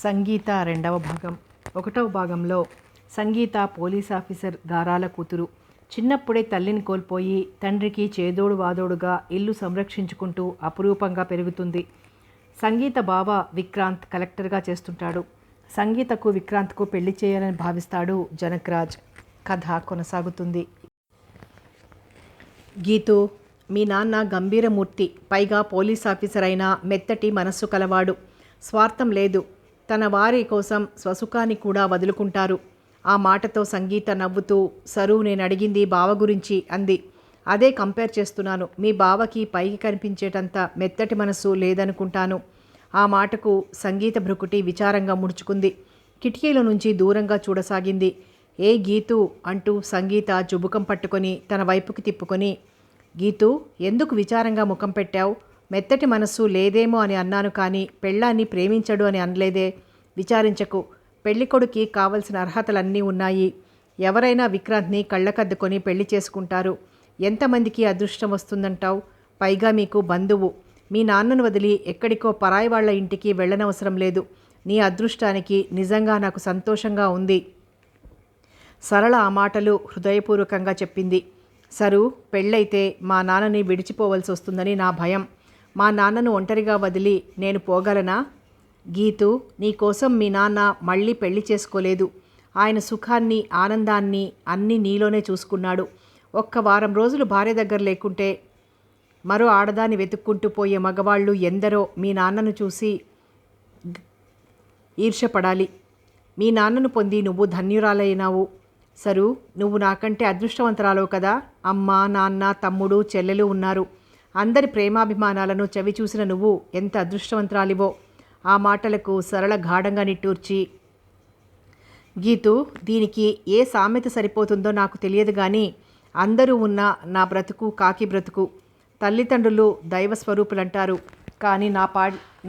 సంగీత రెండవ భాగం. ఒకటవ భాగంలో సంగీత పోలీస్ ఆఫీసర్ గారాల కూతురు. చిన్నప్పుడే తల్లిని కోల్పోయి తండ్రికి చేదోడు వాదోడుగా ఇల్లు సంరక్షించుకుంటూ అపురూపంగా పెరుగుతుంది. సంగీత బావ విక్రాంత్ కలెక్టర్గా చేస్తుంటాడు. సంగీతకు విక్రాంత్కు పెళ్లి చేయాలని భావిస్తాడు జనక్రాజ్. కథ కొనసాగుతుంది. గీతూ, మీ నాన్న గంభీరమూర్తి, పైగా పోలీస్ ఆఫీసర్ అయినా మెత్తటి మనస్సు కలవాడు. స్వార్థం లేదు. తన వారి కోసం స్వసుఖాన్ని కూడా వదులుకుంటారు. ఆ మాటతో సంగీత నవ్వుతూ, సరు, నేను అడిగింది బావ గురించి అంది. అదే కంపేర్ చేస్తున్నాను. మీ బావకి పైకి కనిపించేటంత మెత్తటి మనస్సు లేదనుకుంటాను. ఆ మాటకు సంగీత భృకుటి విచారంగా ముడుచుకుంది. కిటికీల నుంచి దూరంగా చూడసాగింది. ఏ గీతూ అంటూ సంగీత జుబుకం పట్టుకొని తన వైపుకి తిప్పుకొని, గీతూ, ఎందుకు విచారంగా ముఖం పెట్టావు? మెత్తటి మనస్సు లేదేమో అని అన్నాను, కానీ పెళ్ళాన్ని ప్రేమించడు అని అనలేదే. విచారించకు. పెళ్ళికొడుకి కావలసిన అర్హతలన్నీ ఉన్నాయి. ఎవరైనా విక్రాంత్ని కళ్ళకద్దుకొని పెళ్లి చేసుకుంటారు. ఎంతమందికి అదృష్టం వస్తుందంటావు? పైగా మీకు బంధువు. మీ నాన్నను వదిలి ఎక్కడికో పరాయి వాళ్ల ఇంటికి వెళ్ళనవసరం లేదు. నీ అదృష్టానికి నిజంగా నాకు సంతోషంగా ఉంది. సరళ ఆ మాటలు హృదయపూర్వకంగా చెప్పింది. సరు, పెళ్ళైతే మా నాన్నని విడిచిపోవలసి వస్తుందని నా భయం. మా నాన్నను ఒంటరిగా వదిలి నేను పోగలనా? గీతూ, నీకోసం మీ నాన్న మళ్ళీ పెళ్లి చేసుకోలేదు. ఆయన సుఖాన్ని, ఆనందాన్ని అన్నీ నీలోనే చూసుకున్నాడు. ఒక్క వారం రోజులు భార్య దగ్గర లేకుంటే మరో ఆడదాన్ని వెతుక్కుంటూ పోయే మగవాళ్ళు ఎందరో మీ నాన్నను చూసి ఈర్ష్యపడాలి. మీ నాన్నను పొంది నువ్వు ధన్యురాలైనావు. సరు, నువ్వు నాకంటే అదృష్టవంతురాలవు కదా. అమ్మ, నాన్న, తమ్ముడు, చెల్లెలు ఉన్నారు. అందరి ప్రేమాభిమానాలను చవి చూసిన నువ్వు ఎంత అదృష్టవంతురాలివో. ఆ మాటలకు సరళ గాఢంగా నిట్టూర్చి, గీతూ, దీనికి ఏ సామెత సరిపోతుందో నాకు తెలియదు, కానీ అందరూ ఉన్న నా బ్రతుకు కాకి బ్రతుకు. తల్లిదండ్రులు దైవస్వరూపులంటారు, కానీ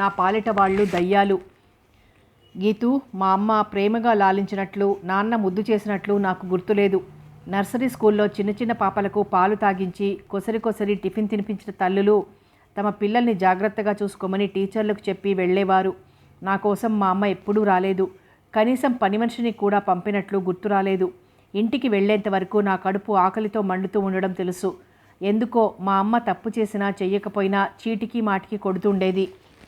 నా పాలిట వాళ్ళు దయ్యాలు. గీతూ, మా అమ్మ ప్రేమగా లాలించినట్లు, నాన్న ముద్దు చేసినట్లు నాకు గుర్తులేదు. నర్సరీ స్కూల్లో చిన్న చిన్న పాపలకు పాలు తాగించి కొసరి టిఫిన్ తినిపించిన తల్లులు తమ పిల్లల్ని జాగ్రత్తగా చూసుకోమని టీచర్లకు చెప్పి వెళ్ళేవారు. నా కోసం మా అమ్మ ఎప్పుడూ రాలేదు. కనీసం పని మనిషిని కూడా పంపినట్లు గుర్తు రాలేదు. ఇంటికి వెళ్ళేంత వరకు నా కడుపు ఆకలితో మండుతూ ఉండడం తెలుసు. ఎందుకో మా అమ్మ తప్పు చేసినా చెయ్యకపోయినా చీటికి మాటికి కొడుతుండేది.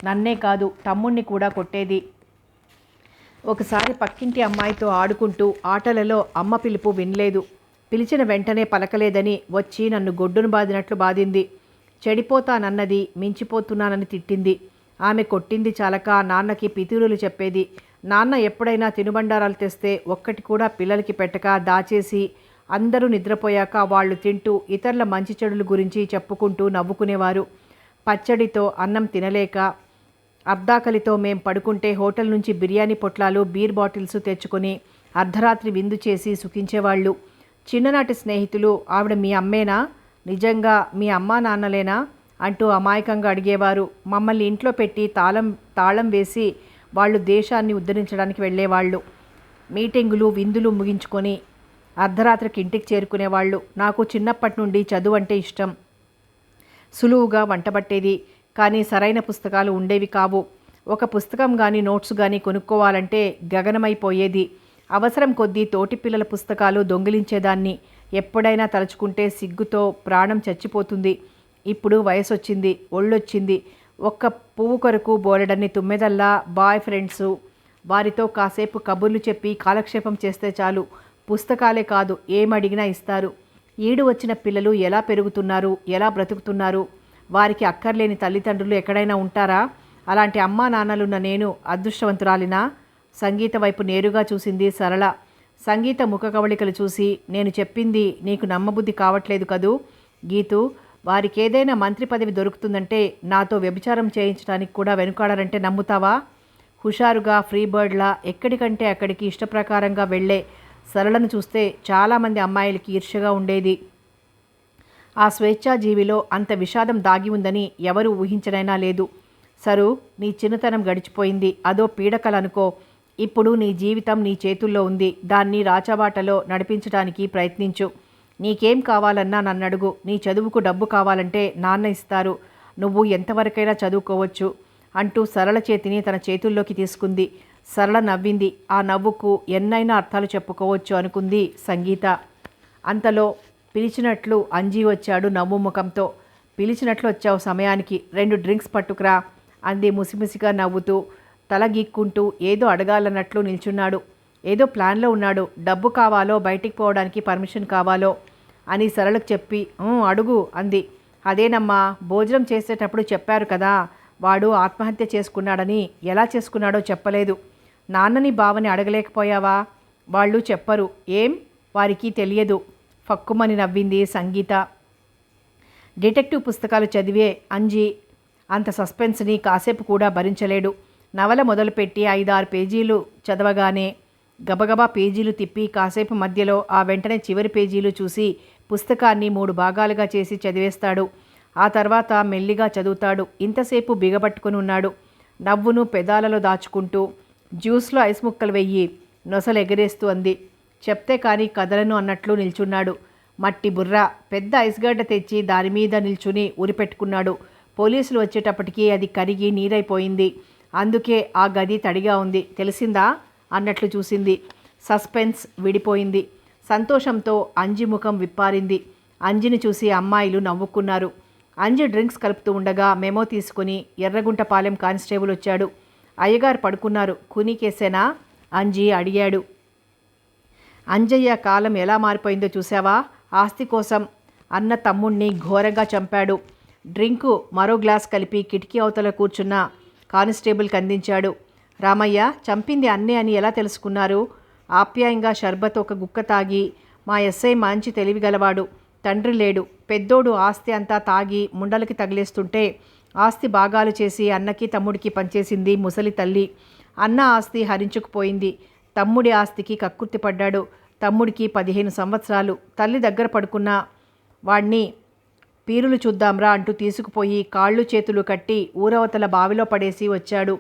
నన్నే కాదు, తమ్ముణ్ణి కూడా కొట్టేది. ఒకసారి పక్కింటి అమ్మాయితో ఆడుకుంటూ ఆటలలో అమ్మ పిలుపు వినలేదు. పిలిచిన వెంటనే పలకలేదని వచ్చి నన్ను గొడ్డును బాదినట్లు బాదింది. చెడిపోతానన్నది, మించిపోతున్నానని తిట్టింది. ఆమె కొట్టింది చాలక నాన్నకి పితూరులు చెప్పేది. నాన్న ఎప్పుడైనా తినుబండారాలు తెస్తే ఒక్కటి కూడా పిల్లలకి పెట్టక దాచేసి అందరూ నిద్రపోయాక వాళ్ళు తింటూ ఇతరుల మంచి చెడుల గురించి చెప్పుకుంటూ నవ్వుకునేవారు. పచ్చడితో అన్నం తినలేక అర్ధాకలితో మేం పడుకుంటే హోటల్ నుంచి బిర్యానీ పొట్లాలు, బీర్ బాటిల్స్ తెచ్చుకొని అర్ధరాత్రి విందు చేసి సుఖించేవాళ్ళు. చిన్ననాటి స్నేహితులు, ఆవిడ మీ అమ్మేనా? నిజంగా మీ అమ్మా నాన్నలేనా అంటూ అమాయకంగా అడిగేవారు. మమ్మల్ని ఇంట్లో పెట్టి తాళం వేసి వాళ్ళు దేశాన్ని ఉద్ధరించడానికి వెళ్ళేవాళ్ళు. మీటింగులు, విందులు ముగించుకొని అర్ధరాత్రికి ఇంటికి చేరుకునేవాళ్ళు. నాకు చిన్నప్పటి నుండి చదువు అంటే ఇష్టం. సులువుగా వంటబట్టేది, కానీ సరైన పుస్తకాలు ఉండేవి కావు. ఒక పుస్తకం కానీ నోట్స్ కానీ కొనుక్కోవాలంటే గగనమైపోయేది. అవసరం కొద్దీ తోటి పిల్లల పుస్తకాలు దొంగిలించేదాన్ని. ఎప్పుడైనా తలుచుకుంటే సిగ్గుతో ప్రాణం చచ్చిపోతుంది. ఇప్పుడు వయసొచ్చింది, ఒళ్ళొచ్చింది. ఒక్క పువ్వు కొరకు బోలెడన్ని తుమ్మెదల్లా బాయ్ ఫ్రెండ్సు. వారితో కాసేపు కబుర్లు చెప్పి కాలక్షేపం చేస్తే చాలు. పుస్తకాలే కాదు, ఏమడిగినా ఇస్తారు. ఈడు వచ్చిన పిల్లలు ఎలా పెరుగుతున్నారు, ఎలా బ్రతుకుతున్నారు? వారికి అక్కర్లేని తల్లిదండ్రులు ఎక్కడైనా ఉంటారా? అలాంటి అమ్మా నాన్నలున్న నేను అదృష్టవంతురాలినా? సంగీత వైపు నేరుగా చూసింది సరళ. సంగీత ముఖ కవళికలు చూసి, నేను చెప్పింది నీకు నమ్మబుద్ధి కావట్లేదు కదూ గీతూ. వారికేదైనా మంత్రి పదవి దొరుకుతుందంటే నాతో వ్యభిచారం చేయించడానికి కూడా వెనుకాడారంటే నమ్ముతావా? హుషారుగా ఫ్రీ బర్డ్లా ఎక్కడికంటే అక్కడికి ఇష్టప్రకారంగా వెళ్ళే సరళను చూస్తే చాలామంది అమ్మాయిలకి ఈర్ష్యగా ఉండేది. ఆ స్వేచ్ఛాజీవిలో అంత విషాదం దాగి ఉందని ఎవరూ ఊహించనైనా లేదు. సరు, నీ చిన్నతనం గడిచిపోయింది. అదో పీడకలనుకో. ఇప్పుడు నీ జీవితం నీ చేతుల్లో ఉంది. దాన్ని రాచబాటలో నడిపించడానికి ప్రయత్నించు. నీకేం కావాలన్నా నన్నడుగు. నీ చదువుకు డబ్బు కావాలంటే నాన్న ఇస్తారు. నువ్వు ఎంతవరకైనా చదువుకోవచ్చు అంటూ సరళ చేతిని తన చేతుల్లోకి తీసుకుంది. సరళ నవ్వింది. ఆ నవ్వుకు ఎన్నైనా అర్థాలు చెప్పుకోవచ్చు అనుకుంది సంగీత. అంతలో పిలిచినట్లు అంజీ వచ్చాడు నవ్వు ముఖంతో. పిలిచినట్లు వచ్చావు సమయానికి, 2 డ్రింక్స్ పట్టుకురా అంది ముసిముసిగా నవ్వుతూ. తల గీక్కుంటూ ఏదో అడగాలన్నట్లు నిల్చున్నాడు. ఏదో ప్లాన్లో ఉన్నాడు. డబ్బు కావాలో బయటికి పోవడానికి పర్మిషన్ కావాలో అని సరళకు చెప్పి అడుగు అంది. అదేనమ్మా, భోజనం చేసేటప్పుడు చెప్పారు కదా వాడు ఆత్మహత్య చేసుకున్నాడని. ఎలా చేసుకున్నాడో చెప్పలేదు. నాన్నని బావని అడగలేకపోయావా? వాళ్ళు చెప్పరు. ఏం? వారికి తెలియదు. ఫక్కుమని నవ్వింది సంగీత. డిటెక్టివ్ పుస్తకాలు చదివే అంజీ అంత సస్పెన్స్ని కాసేపు కూడా భరించలేడు. నవల మొదలుపెట్టి 5-6 పేజీలు చదవగానే గబగబా పేజీలు తిప్పి కాసేపు మధ్యలో ఆ వెంటనే చివరి పేజీలు చూసి పుస్తకాన్ని 3 భాగాలుగా చేసి చదివేస్తాడు. ఆ తర్వాత మెల్లిగా చదువుతాడు. ఇంతసేపు బిగబట్టుకుని ఉన్నాడు. నవ్వును పెదాలలో దాచుకుంటూ జ్యూస్లో ఐస్ ముక్కలు వెయ్యి నొసలు ఎగరేస్తూ అంది. చెప్తే కానీ కదలను అన్నట్లు నిల్చున్నాడు. మట్టి బుర్ర. పెద్ద ఐస్ గడ్డ తెచ్చి దానిమీద నిల్చుని ఉరిపెట్టుకున్నాడు. పోలీసులు వచ్చేటప్పటికి అది కరిగి నీరైపోయింది. అందుకే ఆ గది తడిగా ఉంది. తెలిసిందా అన్నట్లు చూసింది. సస్పెన్స్ విడిపోయింది. సంతోషంతో అంజి ముఖం విప్పారింది. అంజిని చూసి అమ్మాయిలు నవ్వుకున్నారు. అంజి డ్రింక్స్ కలుపుతూ ఉండగా మెమో తీసుకుని ఎర్రగుంటపాలెం కానిస్టేబుల్ వచ్చాడు. అయ్యగారు పడుకున్నారు. కూనీకేసేనా అంజి అడిగాడు. అంజయ్య కాలం ఎలా మారిపోయిందో చూసావా? ఆస్తి కోసం అన్న తమ్ముణ్ణి ఘోరంగా చంపాడు. డ్రింకు మరో గ్లాస్ కలిపి కిటికీ అవతల కూర్చున్న కానిస్టేబుల్కి అందించాడు. రామయ్య, చంపింది అన్నే అని ఎలా తెలుసుకున్నారు? ఆప్యాయంగా షర్బత్ ఒక గుక్క తాగి, మా ఎస్ఐ మంచి తెలివిగలవాడు. తండ్రి లేడు. పెద్దోడు ఆస్తి అంతా తాగి ముండలకి తగిలేస్తుంటే ఆస్తి భాగాలు చేసి అన్నకి తమ్ముడికి పంచేసింది ముసలి తల్లి. అన్న ఆస్తి హరించుకుపోయింది. తమ్ముడి ఆస్తికి కక్కుర్తిపడ్డాడు. తమ్ముడికి 15 సంవత్సరాలు. తల్లి దగ్గర పడుకున్న వాణ్ణి పీరులు చూద్దాంరా అంటూ తీసుకుపోయి కాళ్ళు చేతులు కట్టి ఊరవతల బావిలో పడేసి వచ్చాడు.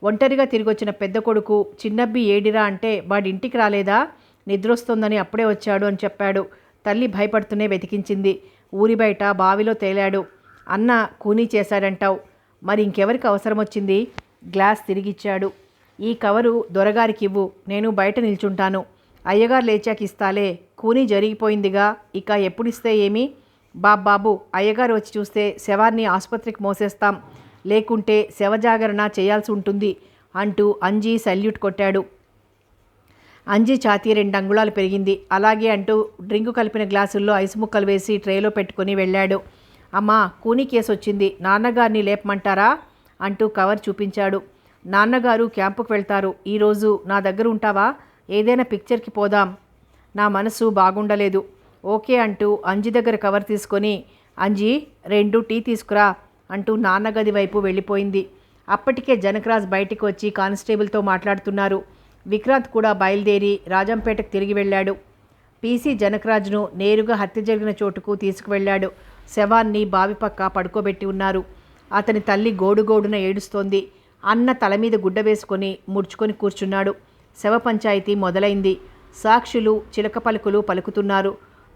ఒంటరిగా తిరిగొచ్చిన పెద్ద కొడుకు చిన్నబ్బి ఏడిరా అంటే వాడింటికి రాలేదా? నిద్రొస్తోందని అప్పుడే వచ్చాడు అని చెప్పాడు. తల్లి భయపడుతూనే వెతికించింది. ఊరి బయట బావిలో తేలాడు. అన్న కూనీ చేశాడంటావు. మరి ఇంకెవరికి అవసరం వచ్చింది? గ్లాస్ తిరిగిచ్చాడు. ఈ కవరు దొరగారికి ఇవ్వు, నేను బయట నిల్చుంటాను. అయ్యగారు లేచాక ఇస్తాలే. కూనీ జరిగిపోయిందిగా, ఇక ఎప్పుడిస్తే ఏమి? బాబు, అయ్యగారు వచ్చి చూస్తే శవాన్ని ఆసుపత్రికి మోసేస్తాం, లేకుంటే శవజాగరణ చేయాల్సి ఉంటుంది అంటూ అంజీ సల్యూట్ కొట్టాడు. అంజీ ఛాతీ 2 అంగుళాలు పెరిగింది. అలాగే అంటూ డ్రింకు కలిపిన గ్లాసుల్లో ఐసు ముక్కలు వేసి ట్రేలో పెట్టుకుని వెళ్ళాడు. అమ్మా, కూనీ కేసు వచ్చింది, నాన్నగారిని లేపమంటారా అంటూ కవర్ చూపించాడు. నాన్నగారు క్యాంపుకు వెళ్తారు. ఈరోజు నా దగ్గర ఉంటావా? ఏదైనా పిక్చర్కి పోదాం. నా మనసు బాగుండలేదు. ఓకే అంటూ అంజి దగ్గర కవర్ తీసుకొని, అంజీ 2 టీ తీసుకురా అంటూ నాన్నగది వైపు వెళ్ళిపోయింది. అప్పటికే జనకరాజ్ బయటికి వచ్చి కానిస్టేబుల్తో మాట్లాడుతున్నారు. విక్రాంత్ కూడా బయలుదేరి రాజంపేటకు తిరిగి వెళ్ళాడు. పీసీ జనకరాజ్ను నేరుగా హత్య జరిగిన చోటుకు తీసుకువెళ్ళాడు. శవాన్ని బావి పక్క పడుకోబెట్టి ఉన్నారు. అతని తల్లి గోడుగోడున ఏడుస్తోంది. అన్న తల మీద గుడ్డ వేసుకొని ముడుచుకొని కూర్చున్నాడు. శవ పంచాయతీ మొదలైంది. సాక్షులు చిలక పలుకులు పలుకుతున్నారు.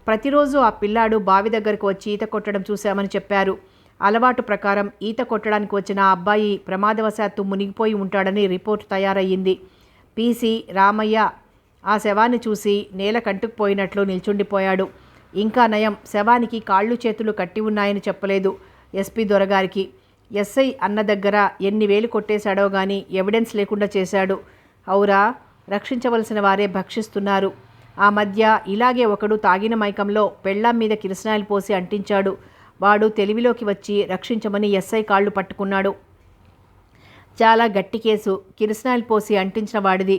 ప్రతిరోజు ఆ పిల్లాడు బావి దగ్గరకు వచ్చి ఈత కొట్టడం చూశామని చెప్పారు. అలవాటు ప్రకారం ఈత కొట్టడానికి వచ్చిన ఆ అబ్బాయి ప్రమాదవశాత్తు మునిగిపోయి ఉంటాడని రిపోర్టు తయారయ్యింది. పీసీ రామయ్య ఆ శవాన్ని చూసి నేల కంటుకుపోయినట్లు నిల్చుండిపోయాడు. ఇంకా నయం, శవానికి కాళ్ళు చేతులు కట్టి ఉన్నాయని చెప్పలేదు ఎస్పీ దొరగారికి. ఎస్ఐ అన్న దగ్గర ఎన్ని వేలు కొట్టేశాడో గానీ ఎవిడెన్స్ లేకుండా చేశాడు. ఔరా, రక్షించవలసిన వారే భక్షిస్తున్నారు. ఆ మధ్య ఇలాగే ఒకడు తాగిన మైకంలో పెళ్ళాం మీద కిరసనాయిలు పోసి అంటించాడు. వాడు తెలివిలోకి వచ్చి రక్షించమని ఎస్ఐ కాళ్ళు పట్టుకున్నాడు. చాలా గట్టి కేసు. కిరసనాయిలు పోసి అంటించిన వాడిది.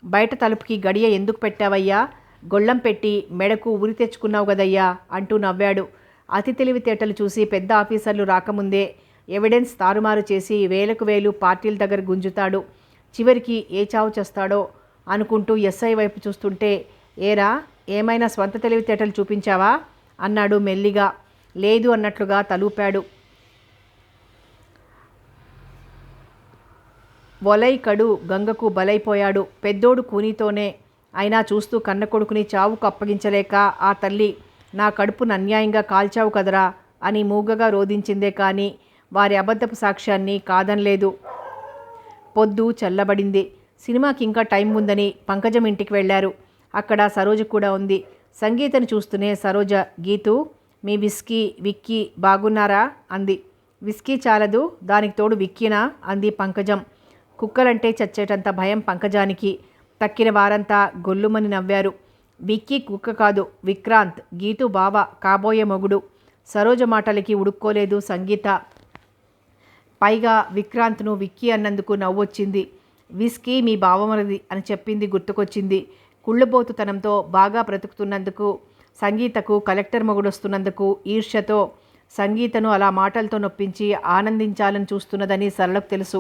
బయట తలుపుకి గడియ ఎందుకు పెట్టావయ్యా? గొళ్ళం పెట్టి మెడకు ఉరి తెచ్చుకున్నావు గదయ్యా అంటూ నవ్వాడు. అతి తెలివితేటలు చూసి పెద్ద ఆఫీసర్లు రాకముందే ఎవిడెన్స్ తారుమారు చేసి వేలకు వేలు పార్టీల దగ్గర గుంజుతాడు. చివరికి ఏ చావు చేస్తాడో అనుకుంటూ ఎస్ఐ వైపు చూస్తుంటే, ఏరా, ఏమైనా స్వంత తెలివితేటలు చూపించావా అన్నాడు మెల్లిగా. లేదు అన్నట్లుగా తలూపాడు. వలైకడు గంగకు బలైపోయాడు. పెద్దోడు కూనీతోనే అయినా చూస్తూ కన్న కొడుకుని చావుకు అప్పగించలేక ఆ తల్లి, నా కడుపును అన్యాయంగా కాల్చావు కదరా అని మూగగా రోధించిందే కానీ వారి అబద్ధపు సాక్ష్యాన్ని కాదనలేదు. పొద్దు చల్లబడింది. సినిమాకి ఇంకా టైం ఉందని పంకజం ఇంటికి వెళ్ళారు. అక్కడ సరోజ కూడా ఉంది. సంగీతను చూస్తూనే సరోజ, గీతూ, మీ విక్కీ బాగున్నారా అంది. విస్కీ చాలదు, దానికి తోడు విక్కీనా అంది పంకజం. కుక్కలంటే చచ్చేటంత భయం పంకజానికి. తక్కిన వారంతా గొల్లుమని నవ్వారు. విక్కీ కుక్క కాదు, విక్రాంత్, గీతూ బావ, కాబోయే మొగుడు. సరోజ మాటలకి ఉడుక్కోలేదు సంగీత. పైగా విక్రాంత్ను విక్కీ అన్నందుకు నవ్వొచ్చింది. విస్కీ మీ బావమరిది అని చెప్పింది గుర్తుకొచ్చింది. కుళ్ళుబోతుతనంతో బాగా బ్రతుకుతున్నందుకు, సంగీతకు కలెక్టర్ మొగుడొస్తున్నందుకు ఈర్ష్యతో సంగీతను అలా మాటలతో నొప్పించి ఆనందించాలని చూస్తున్నదని సరళకు తెలుసు.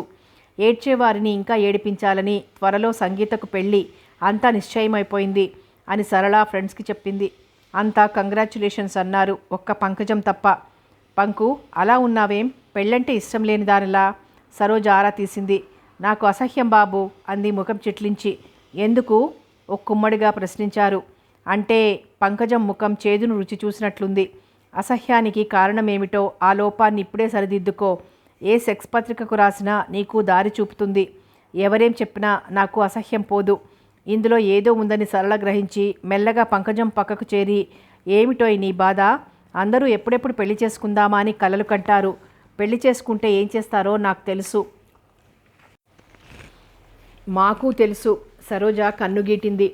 ఏడ్చేవారిని ఇంకా ఏడిపించాలని త్వరలో సంగీతకు పెళ్ళి అంతా నిశ్చయమైపోయింది అని సరళ ఫ్రెండ్స్కి చెప్పింది. అంతా కంగ్రాచ్యులేషన్స్ అన్నారు, ఒక్క పంకజం తప్ప. పంకు, అలా ఉన్నావేం, పెళ్ళంటే ఇష్టం లేని దానిలా? సరోజ ఆరా తీసింది. నాకు అసహ్యం బాబు అంది ముఖం చిట్లించి. ఎందుకు? ఒక్కుమ్మడిగా ప్రశ్నించారు. అంటే పంకజం ముఖం చేదును రుచి చూసినట్లుంది. అసహ్యానికి కారణమేమిటో ఆ లోపాన్ని ఇప్పుడే సరిదిద్దుకో. ఏ సెక్స్ పత్రికకు రాసినా నీకు దారి చూపుతుంది. ఎవరేం చెప్పినా నాకు అసహ్యం పోదు. ఇందులో ఏదో ఉందని సరళ గ్రహించి మెల్లగా పంకజం పక్కకు చేరి, ఏమిటో నీ బాధ? అందరూ ఎప్పుడెప్పుడు పెళ్లి చేసుకుందామా అని కలలు కంటారు. పెళ్లి చేసుకుంటే ఏం చేస్తారో నాకు తెలుసు. మాకు తెలుసు. సరోజ కన్నుగీటింది.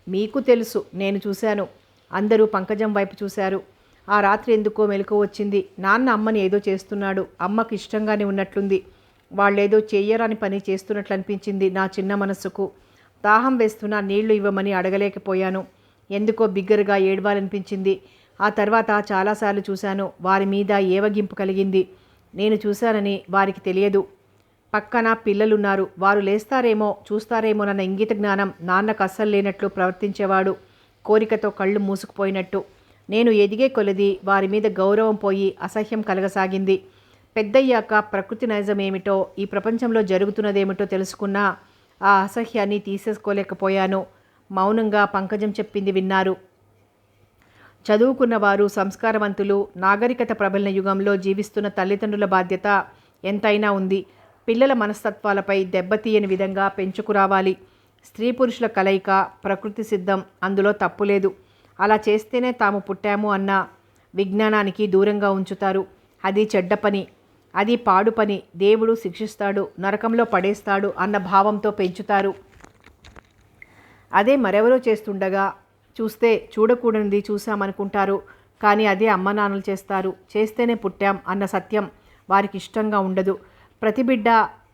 మీకు తెలుసు, నేను చూశాను. అందరూ పంకజం వైపు చూశారు. ఆ రాత్రి ఎందుకో మెలకు వచ్చింది. నాన్న అమ్మని ఏదో చేస్తున్నాడు. అమ్మకి ఇష్టంగానే ఉన్నట్లుంది. వాళ్ళేదో చెయ్యరాని పని చేస్తున్నట్లు అనిపించింది నా చిన్న మనస్సుకు. దాహం వేస్తున్నా నీళ్లు ఇవ్వమని అడగలేకపోయాను. ఎందుకో బిగ్గరగా ఏడవాలనిపించింది. ఆ తర్వాత చాలాసార్లు చూశాను. వారి మీద ఏవగింపు కలిగింది. నేను చూశానని వారికి తెలియదు. పక్కన పిల్లలున్నారు. వారు లేస్తారేమో చూస్తారేమోనన్న ఇంగిత జ్ఞానం నాన్నకు అస్సలు లేనట్లు ప్రవర్తించేవాడు, కోరికతో కళ్ళు మూసుకుపోయినట్టు. నేను ఎదిగే కొలది వారి మీద గౌరవం పోయి అసహ్యం కలగసాగింది. పెద్దయ్యాక ప్రకృతి నైజం ఏమిటో, ఈ ప్రపంచంలో జరుగుతున్నదేమిటో తెలుసుకున్నా ఆ అసహ్యాన్ని తీసేసుకోలేకపోయాను. మౌనంగా పంకజం చెప్పింది విన్నారు. చదువుకున్నవారు, సంస్కారవంతులు, నాగరికత ప్రబలిన యుగంలో జీవిస్తున్న తల్లిదండ్రుల బాధ్యత ఎంతైనా ఉంది. పిల్లల మనస్తత్వాలపై దెబ్బతీయని విధంగా పెంచుకురావాలి. స్త్రీ పురుషుల కలయిక ప్రకృతి సిద్ధం, అందులో తప్పులేదు. అలా చేస్తేనే తాము పుట్టాము అన్న విజ్ఞానానికి దూరంగా ఉంచుతారు. అది చెడ్డ పని, అది పాడు పని, దేవుడు శిక్షిస్తాడు, నరకంలో పడేస్తాడు అన్న భావంతో పెంచుతారు. అదే మరెవరో చేస్తుండగా చూస్తే చూడకూడనిది చూసామనుకుంటారు. కానీ అదే అమ్మ నాన్నలు చేస్తారు. చేస్తేనే పుట్టాం అన్న సత్యం వారికి ఇష్టంగా ఉండదు. ప్రతి బిడ్డ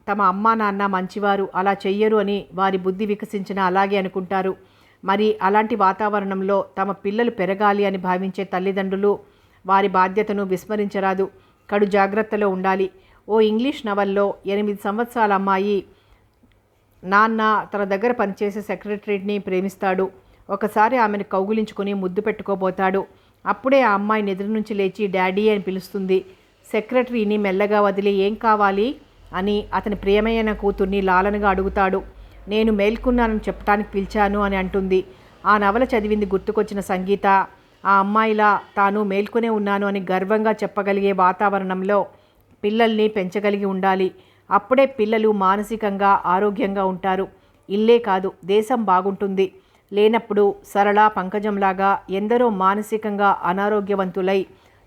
తమ అమ్మా నాన్న మంచివారు, అలా చెయ్యరు అని వారి బుద్ధి వికసించిన అలాగే అనుకుంటారు. మరి అలాంటి వాతావరణంలో తమ పిల్లలు పెరగాలి అని భావించే తల్లిదండ్రులు వారి బాధ్యతను విస్మరించరాదు. కడు జాగ్రత్తలో ఉండాలి. ఓ ఇంగ్లీష్ నవల్లో 8 సంవత్సరాల అమ్మాయి నాన్న తన దగ్గర పనిచేసే సెక్రటరీని ప్రేమిస్తాడు. ఒకసారి ఆమెను కౌగులించుకొని ముద్దు పెట్టుకోబోతాడు. అప్పుడే ఆ అమ్మాయి నిద్ర నుంచి లేచి డాడీ అని పిలుస్తుంది. సెక్రటరీని మెల్లగా వదిలి ఏం కావాలి అని అతని ప్రియమైన కూతుర్ని లాలనగా అడుగుతాడు. నేను మేల్కొన్నానని చెప్పడానికి పిలిచాను అని అంటుంది. ఆ నవల చదివింది గుర్తుకొచ్చిన సంగీత ఆ అమ్మాయిలా తాను మేల్కొనే ఉన్నాను అని గర్వంగా చెప్పగలిగే వాతావరణంలో పిల్లల్ని పెంచగలిగి ఉండాలి. అప్పుడే పిల్లలు మానసికంగా ఆరోగ్యంగా ఉంటారు. ఇల్లే కాదు, దేశం బాగుంటుంది. లేనప్పుడు సరళ, పంకజంలాగా ఎందరో మానసికంగా అనారోగ్యవంతులై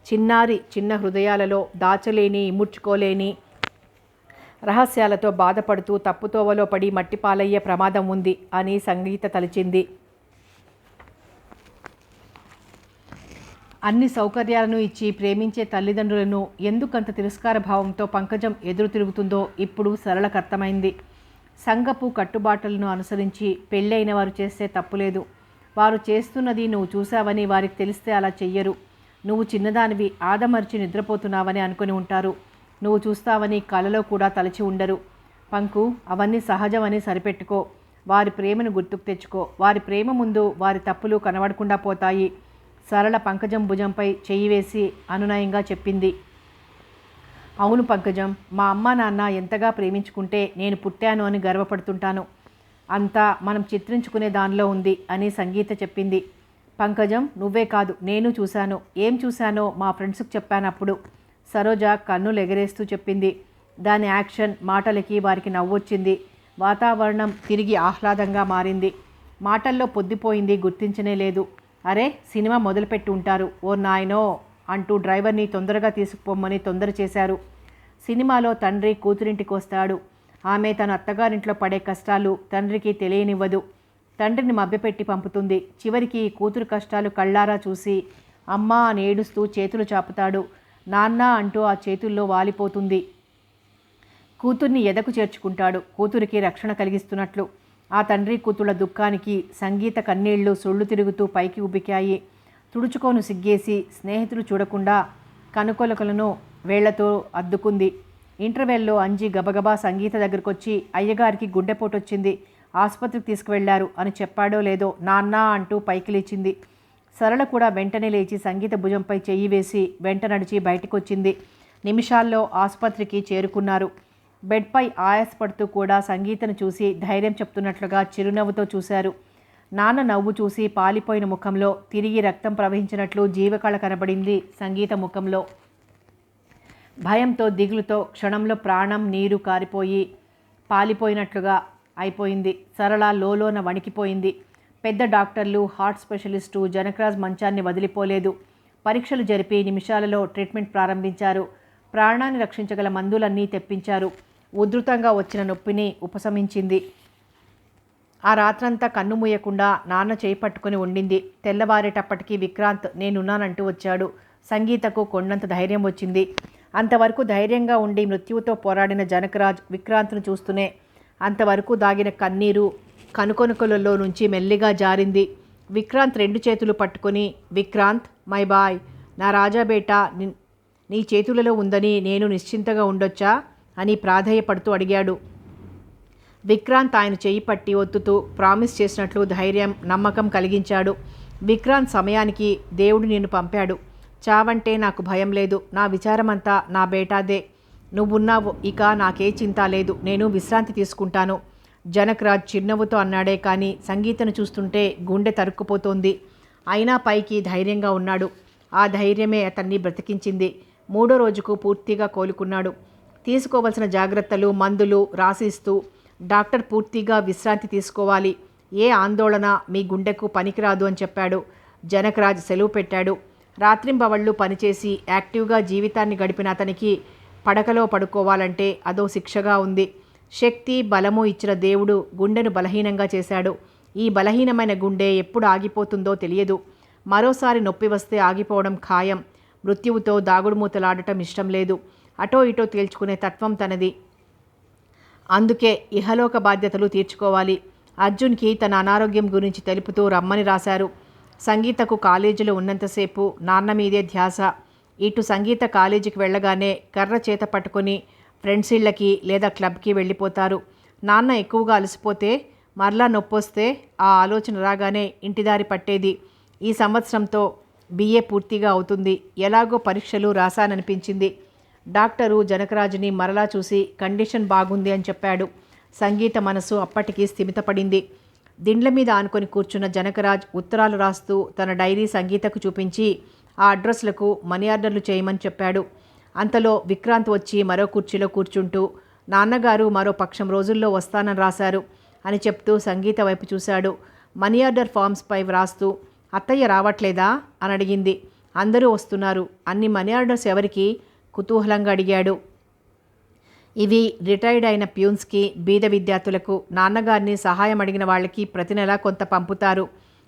చిన్న హృదయాలలో దాచలేని, ఇముడ్చుకోలేని రహస్యాలతో బాధపడుతూ తప్పుతోవలో పడి మట్టిపాలయ్యే ప్రమాదం ఉంది అని సంగీత తలిచింది. అన్ని సౌకర్యాలను ఇచ్చి ప్రేమించే తల్లిదండ్రులను ఎందుకంత తిరస్కార భావంతో పంకజం ఎదురు తిరుగుతుందో ఇప్పుడు సరళకు అర్థమైంది. సంఘపు కట్టుబాట్లను అనుసరించి పెళ్ళైన వారు చేస్తే తప్పులేదు. వారు చేస్తున్నది నువ్వు చూసావని వారికి తెలిస్తే అలా చెయ్యరు. నువ్వు చిన్నదానివి, ఆదమర్చి నిద్రపోతున్నావని అనుకుని ఉంటారు. నువ్వు చూస్తావని కలలో కూడా తలచి ఉండరు. పంకు, అవన్నీ సహజమని సరిపెట్టుకో. వారి ప్రేమను గుర్తుకు తెచ్చుకో. వారి ప్రేమ ముందు వారి తప్పులు కనబడకుండా పోతాయి. సరళ పంకజం భుజంపై చెయ్యి వేసి అనునయంగా చెప్పింది. అవును పంకజం, మా అమ్మ నాన్న ఎంతగా ప్రేమించుకుంటే నేను పుట్టాను అని గర్వపడుతుంటాను. అంతా మనం చిత్రించుకునే దానిలో ఉంది అని సంగీత చెప్పింది. పంకజం, నువ్వే కాదు, నేను చూశాను. ఏం చూశానో మా ఫ్రెండ్స్కి చెప్పాను అప్పుడు. సరోజ కన్నులు ఎగరేస్తూ చెప్పింది. దాని యాక్షన్, మాటలకి వారికి నవ్వొచ్చింది. వాతావరణం తిరిగి ఆహ్లాదంగా మారింది. మాటల్లో పొద్దుపోయింది గుర్తించనే లేదు. అరే, సినిమా మొదలుపెట్టి ఉంటారు. ఓ నాయనో అంటూ డ్రైవర్ని తొందరగా తీసుకుపోమ్మని తొందర చేశారు. సినిమాలో తండ్రి కూతురింటికి వస్తాడు. ఆమె తన అత్తగారింట్లో పడే కష్టాలు తండ్రికి తెలియనివ్వదు. తండ్రిని మభ్యపెట్టి పంపుతుంది. చివరికి కూతురు కష్టాలు కళ్ళారా చూసి అమ్మా అని ఏడుస్తూ చేతులు చాపుతాడు. నాన్న అంటూ ఆ చేతుల్లో వాలిపోతుంది. కూతుర్ని ఎదకు చేర్చుకుంటాడు, కూతురికి రక్షణ కలిగిస్తున్నట్లు. ఆ తండ్రి కూతుళ్ళ దుఃఖానికి సంగీత కన్నీళ్లు సొళ్ళు తిరుగుతూ పైకి ఉబికాయి. తుడుచుకోను సిగ్గేసి స్నేహితులు చూడకుండా కనుకొలకలను వేళ్లతో అద్దుకుంది. ఇంటర్వెల్లో అంజి గబగబా సంగీత దగ్గరకొచ్చి అయ్యగారికి గుండెపోటొచ్చింది, ఆసుపత్రికి తీసుకువెళ్లారు అని చెప్పాడో లేదో నాన్న అంటూ పైకి లేచింది. సరళ కూడా వెంటనే లేచి సంగీత భుజంపై చెయ్యి వేసి వెంట నడిచి బయటికొచ్చింది. నిమిషాల్లో ఆసుపత్రికి చేరుకున్నారు. బెడ్పై ఆయాసపడుతూ కూడా సంగీతను చూసి ధైర్యం చెప్తున్నట్లుగా చిరునవ్వుతో చూశారు. నాన్న నవ్వు చూసి పాలిపోయిన ముఖంలో తిరిగి రక్తం ప్రవహించినట్లు జీవకళ కనబడింది సంగీత ముఖంలో. భయంతో దిగులుతో క్షణంలో ప్రాణం నీరు కారిపోయి పాలిపోయినట్లుగా అయిపోయింది. సరళ లోలోన వణికిపోయింది. పెద్ద డాక్టర్లు, హార్ట్ స్పెషలిస్టు జనకరాజ్ మంచాన్ని వదిలిపోలేదు. పరీక్షలు జరిపి నిమిషాలలో ట్రీట్మెంట్ ప్రారంభించారు. ప్రాణాన్ని రక్షించగల మందులన్నీ తెప్పించారు. ఉధృతంగా వచ్చిన నొప్పిని ఉపశమించింది. ఆ రాత్రంతా కన్ను మూయకుండా నాన్న చేయి పట్టుకుని ఉండింది. తెల్లవారేటప్పటికీ విక్రాంత్ నేనున్నానంటూ వచ్చాడు. సంగీతకు కొండంత ధైర్యం వచ్చింది. అంతవరకు ధైర్యంగా ఉండి మృత్యువుతో పోరాడిన జనకరాజ్ విక్రాంత్ను చూస్తూనే అంతవరకు దాగిన కన్నీరు కనుకొనుకలలో నుంచి మెల్లిగా జారింది. విక్రాంత్ 2 చేతులు పట్టుకొని, విక్రాంత్ మై బాయ్, నా రాజాబేట నీ చేతులలో ఉందని నేను నిశ్చింతగా ఉండొచ్చా అని ప్రాధేయపడుతూ అడిగాడు. విక్రాంత్ ఆయన చెయ్యి పట్టి ఒత్తుతూ ప్రామిస్ చేసినట్లు ధైర్యం, నమ్మకం కలిగించాడు. విక్రాంత్ సమయానికి దేవుడు నిన్ను పంపాడు. చావంటే నాకు భయం లేదు. నా విచారమంతా నా బేటాదే. నువ్వున్నావు, ఇక నాకే చింత లేదు. నేను విశ్రాంతి తీసుకుంటాను. జనకరాజ్ చిరునవ్వుతో అన్నాడే కానీ సంగీతను చూస్తుంటే గుండె తరుక్కుపోతోంది. అయినా పైకి ధైర్యంగా ఉన్నాడు. ఆ ధైర్యమే అతన్ని బ్రతికించింది. 3వ రోజుకు పూర్తిగా కోలుకున్నాడు. తీసుకోవలసిన జాగ్రత్తలు, మందులు రాసిస్తూ డాక్టర్ పూర్తిగా విశ్రాంతి తీసుకోవాలి, ఏ ఆందోళన మీ గుండెకు పనికిరాదు అని చెప్పాడు. జనకరాజ్ సెలవు పెట్టాడు. రాత్రింబవళ్ళు పనిచేసి యాక్టివ్గా జీవితాన్ని గడిపిన అతనికి పడకలో పడుకోవాలంటే అదో శిక్షగా ఉంది. శక్తి, బలము ఇచ్చిన దేవుడు గుండెను బలహీనంగా చేశాడు. ఈ బలహీనమైన గుండె ఎప్పుడు ఆగిపోతుందో తెలియదు. మరోసారి నొప్పి వస్తే ఆగిపోవడం ఖాయం. మృత్యువుతో దాగుడుమూతలాడటం ఇష్టం లేదు. అటో ఇటో తేల్చుకునే తత్వం తనది. అందుకే ఇహలోక బాధ్యతలు తీర్చుకోవాలి. అర్జున్కి తన అనారోగ్యం గురించి తెలుపుతూ రమ్మని రాశారు. సంగీతకు కాలేజీలో ఉన్నంతసేపు నాన్న మీదే ధ్యాస. ఇటు సంగీత కాలేజీకి వెళ్ళగానే కర్ర చేత పట్టుకొని ఫ్రెండ్స్ ఇళ్ళకి లేదా క్లబ్కి వెళ్ళిపోతారు. నాన్న ఎక్కువగా అలసిపోతే, మరలా నొప్పొస్తే ఆ ఆలోచన రాగానే ఇంటిదారి పట్టేది. ఈ సంవత్సరంతో BA పూర్తిగా అవుతుంది. ఎలాగో పరీక్షలు రాశాననిపించింది. డాక్టరు జనకరాజుని మరలా చూసి కండిషన్ బాగుంది అని చెప్పాడు. సంగీత మనసు అప్పటికి స్థిమితపడింది. దిండ్ల మీద ఆనుకొని కూర్చున్న జనకరాజ్ ఉత్తరాలు రాస్తూ తన డైరీ సంగీతకు చూపించి ఆ అడ్రస్లకు మనీ ఆర్డర్లు చేయమని చెప్పాడు. అంతలో విక్రాంత్ వచ్చి మరో కుర్చీలో కూర్చుంటూ నాన్నగారు మరో పక్షం రోజుల్లో వస్తానని రాశారు అని చెప్తూ సంగీత వైపు చూశాడు. మనీ ఆర్డర్ ఫామ్స్పై వ్రాస్తూ అత్తయ్య రావట్లేదా అని అడిగింది. అందరూ వస్తున్నారు. అన్ని మనీ ఆర్డర్స్ ఎవరికి కుతూహలంగా అడిగాడు. ఇవి రిటైర్డ్ అయిన ప్యూన్స్కి, బీద విద్యార్థులకు, నాన్నగారిని సహాయం అడిగిన వాళ్ళకి ప్రతి నెలా కొంత పంపుతారు.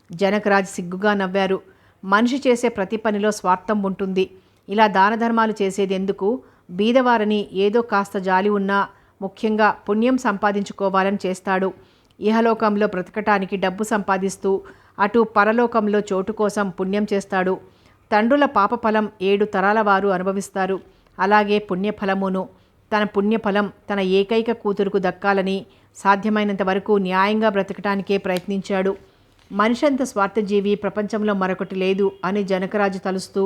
జనకరాజ్ సిగ్గుగా నవ్వారు. మనిషి చేసే ప్రతి పనిలో స్వార్థం ఉంటుంది. ఇలా దాన ధర్మాలు చేసేది ఎందుకు? బీదవారని ఏదో కాస్త జాలి ఉన్నా ముఖ్యంగా పుణ్యం సంపాదించుకోవాలని చేస్తాడు. ఇహలోకంలో బ్రతకటానికి డబ్బు సంపాదిస్తూ అటు పరలోకంలో చోటు కోసం పుణ్యం చేస్తాడు. తండ్రుల పాపఫలం 7 తరాల వారు అనుభవిస్తారు. అలాగే పుణ్యఫలమును. తన పుణ్యఫలం తన ఏకైక కూతురుకు దక్కాలని సాధ్యమైనంత వరకు న్యాయంగా బ్రతకటానికే ప్రయత్నించాడు. మనిషంత స్వార్థజీవి ప్రపంచంలో మరొకటి లేదు అని జనకరాజు తలుస్తూ,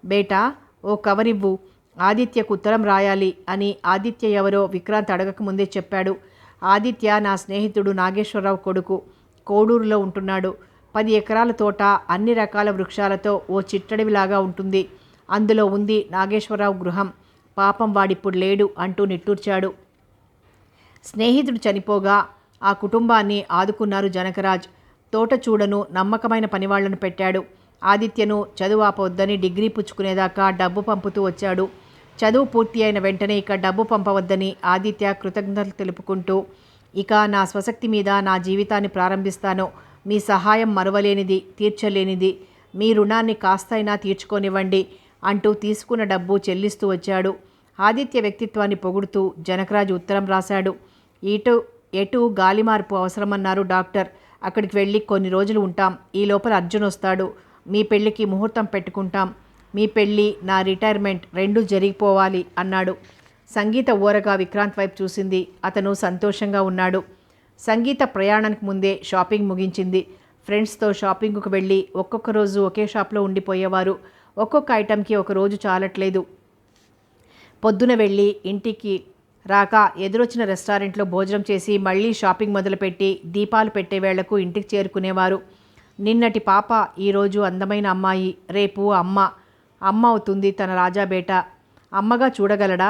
బేటా ఓ కవరివ్వు, ఆదిత్యకు ఉత్తరం రాయాలి అని ఆదిత్య ఎవరో విక్రాంత్ అడగకముందే చెప్పాడు. ఆదిత్య నా స్నేహితుడు నాగేశ్వరరావు కొడుకు, కోడూరులో ఉంటున్నాడు. 10 ఎకరాల తోట, అన్ని రకాల వృక్షాలతో ఓ చిట్టడివిలాగా ఉంటుంది. అందులో ఉంది నాగేశ్వరరావు గృహం. పాపం వాడిప్పుడు లేడు అంటూ నిట్టూర్చాడు. స్నేహితుడు చనిపోగా ఆ కుటుంబాన్ని ఆదుకున్నారు జనకరాజ్. తోట చూడను నమ్మకమైన పనివాళ్లను పెట్టాడు. ఆదిత్యను చదువు ఆపవద్దని డిగ్రీ పుచ్చుకునేదాకా డబ్బు పంపుతూ వచ్చాడు. చదువు పూర్తి అయిన వెంటనే ఇక డబ్బు పంపవద్దని ఆదిత్య కృతజ్ఞతలు తెలుపుకుంటూ, ఇక నా స్వశక్తి మీద నా జీవితాన్ని ప్రారంభిస్తాను. మీ సహాయం మరువలేనిది, తీర్చలేనిది. మీ రుణాన్ని కాస్తైనా తీర్చుకోనివ్వండి అంటూ తీసుకున్న డబ్బు చెల్లిస్తూ వచ్చాడు. ఆదిత్య వ్యక్తిత్వాన్ని పొగుడుతూ జనకరాజు ఉత్తరం రాశాడు. ఎటు గాలి మార్పు అవసరమన్నారు డాక్టర్. అక్కడికి వెళ్ళి కొన్ని రోజులు ఉంటాం. ఈ లోపల అర్జున్ వస్తాడు. మీ పెళ్ళికి ముహూర్తం పెట్టుకుంటాం. మీ పెళ్ళి, నా రిటైర్మెంట్ రెండూ జరిగిపోవాలి అన్నాడు. సంగీత ఊరగా విక్రాంత్ వైపు చూసింది. అతను సంతోషంగా ఉన్నాడు. సంగీత ప్రయాణానికి ముందే షాపింగ్ ముగించింది. ఫ్రెండ్స్తో షాపింగ్కు వెళ్ళి ఒక్కొక్క రోజు ఒకే షాప్లో ఉండిపోయేవారు. ఒక్కొక్క ఐటెంకి ఒక రోజు చాలట్లేదు. పొద్దున వెళ్ళి ఇంటికి రాక ఎదురొచ్చిన రెస్టారెంట్లో భోజనం చేసి మళ్ళీ షాపింగ్ మొదలుపెట్టి దీపాలు పెట్టే వేళ్లకు ఇంటికి చేరుకునేవారు. నిన్నటి పాప ఈరోజు అందమైన అమ్మాయి, రేపు అమ్మ అవుతుంది తన రాజాబేట. అమ్మగా చూడగలడా?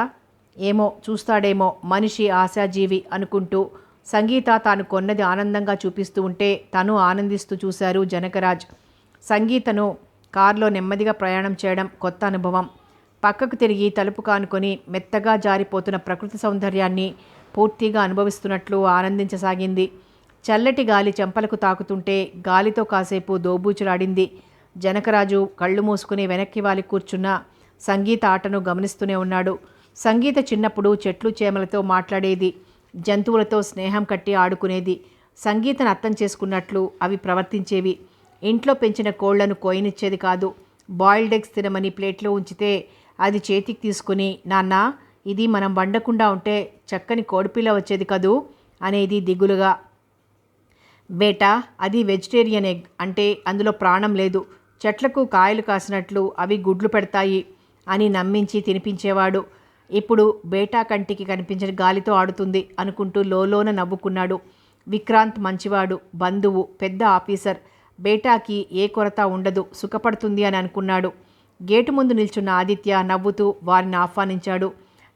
ఏమో, చూస్తాడేమో. మనిషి ఆశాజీవి అనుకుంటూ సంగీత తాను కొన్నది ఆనందంగా చూపిస్తూ ఉంటే తను ఆనందిస్తూ చూశారు జనకరాజ్. సంగీతను కారులో నెమ్మదిగా ప్రయాణం చేయడం కొత్త అనుభవం. పక్కకు తిరిగి తలుపు కానుకొని మెత్తగా జారిపోతున్న ప్రకృతి సౌందర్యాన్ని పూర్తిగా అనుభవిస్తున్నట్లు ఆనందించసాగింది. చల్లటి గాలి చెంపలకు తాకుతుంటే గాలితో కాసేపు దోబూచులాడింది. జనకరాజు కళ్ళు మూసుకుని వెనక్కి వాలి కూర్చున్న సంగీత ఆటను గమనిస్తూనే ఉన్నాడు. సంగీత చిన్నప్పుడు చెట్లు చేమలతో మాట్లాడేది, జంతువులతో స్నేహం కట్టి ఆడుకునేది. సంగీతను అర్థం చేసుకున్నట్లు అవి ప్రవర్తించేవి. ఇంట్లో పెంచిన కోళ్లను కోయనిచ్చేది కాదు. బాయిల్డ్ ఎగ్స్ తినమని ప్లేట్లో ఉంచితే అది చేతికి తీసుకుని, నాన్న ఇది మనం వండకుండా ఉంటే చక్కని కోడిపిల్ల వచ్చేది కదూ అనేది దిగులుగా. బేటా, అది వెజిటేరియన్ ఎగ్, అంటే అందులో ప్రాణం లేదు. చెట్లకు కాయలు కాసినట్లు అవి గుడ్లు పెడతాయి అని నమ్మించి తినిపించేవాడు. ఇప్పుడు బేటా కంటికి కనిపించిన గాలితో ఆడుతుంది అనుకుంటూ లోలోన నవ్వుకున్నాడు. విక్రాంత్ మంచివాడు, బంధువు, పెద్ద ఆఫీసర్. బేటాకి ఏ కొరత ఉండదు, సుఖపడుతుంది అని అనుకున్నాడు. గేటు ముందు నిల్చున్న ఆదిత్య నవ్వుతూ వారిని ఆహ్వానించాడు.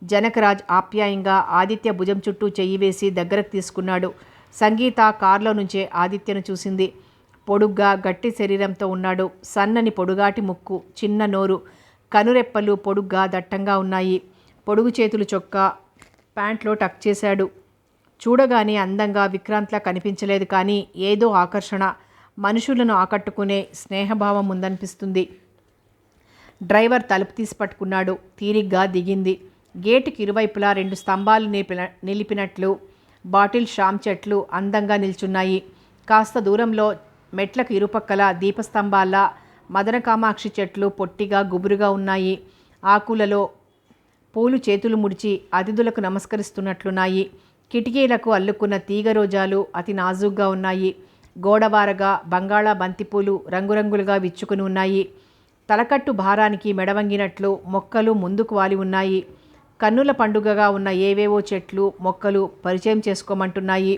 జనకరాజ్ ఆప్యాయంగా ఆదిత్య భుజం చుట్టూ చెయ్యి వేసి దగ్గరకు తీసుకున్నాడు. సంగీత కారులో నుంచే ఆదిత్యను చూసింది. పొడుగ్గా గట్టి శరీరంతో ఉన్నాడు. సన్నని పొడుగాటి ముక్కు, చిన్న నోరు, కనురెప్పలు పొడుగ్గా దట్టంగా ఉన్నాయి. పొడుగు చేతులు చొక్కా ప్యాంట్లో టక్ చేశాడు. చూడగానే అందంగా విక్రాంత్లా కనిపించలేదు, కానీ ఏదో ఆకర్షణ, మనుషులను ఆకట్టుకునే స్నేహభావం ఉందనిపిస్తుంది. డ్రైవర్ తలుపు తీసి పట్టుకున్నాడు. తీరిగ్గా దిగింది. గేటుకి ఇరువైపులా 2 స్తంభాలు నిలిపినట్లు బాటిల్ షామ్ చెట్లు అందంగా నిల్చున్నాయి. కాస్త దూరంలో మెట్లకు ఇరుపక్కల దీపస్తంభాల మదన కామాక్షి చెట్లు పొట్టిగా గుబురుగా ఉన్నాయి. ఆకులలో పూలు చేతులు ముడిచి అతిథులకు నమస్కరిస్తున్నట్లున్నాయి. కిటికీలకు అల్లుకున్న తీగ రోజాలు అతి నాజూగ్గా ఉన్నాయి. గోడవారగా బంగాళా బంతిపూలు రంగురంగులుగా విచ్చుకుని ఉన్నాయి. తలకట్టు భారానికి మెడవంగినట్లు మొక్కలు ముందుకు వాలి ఉన్నాయి. కన్నుల పండుగగా ఉన్న ఏవేవో చెట్లు, మొక్కలు పరిచయం చేసుకోమంటున్నాయి.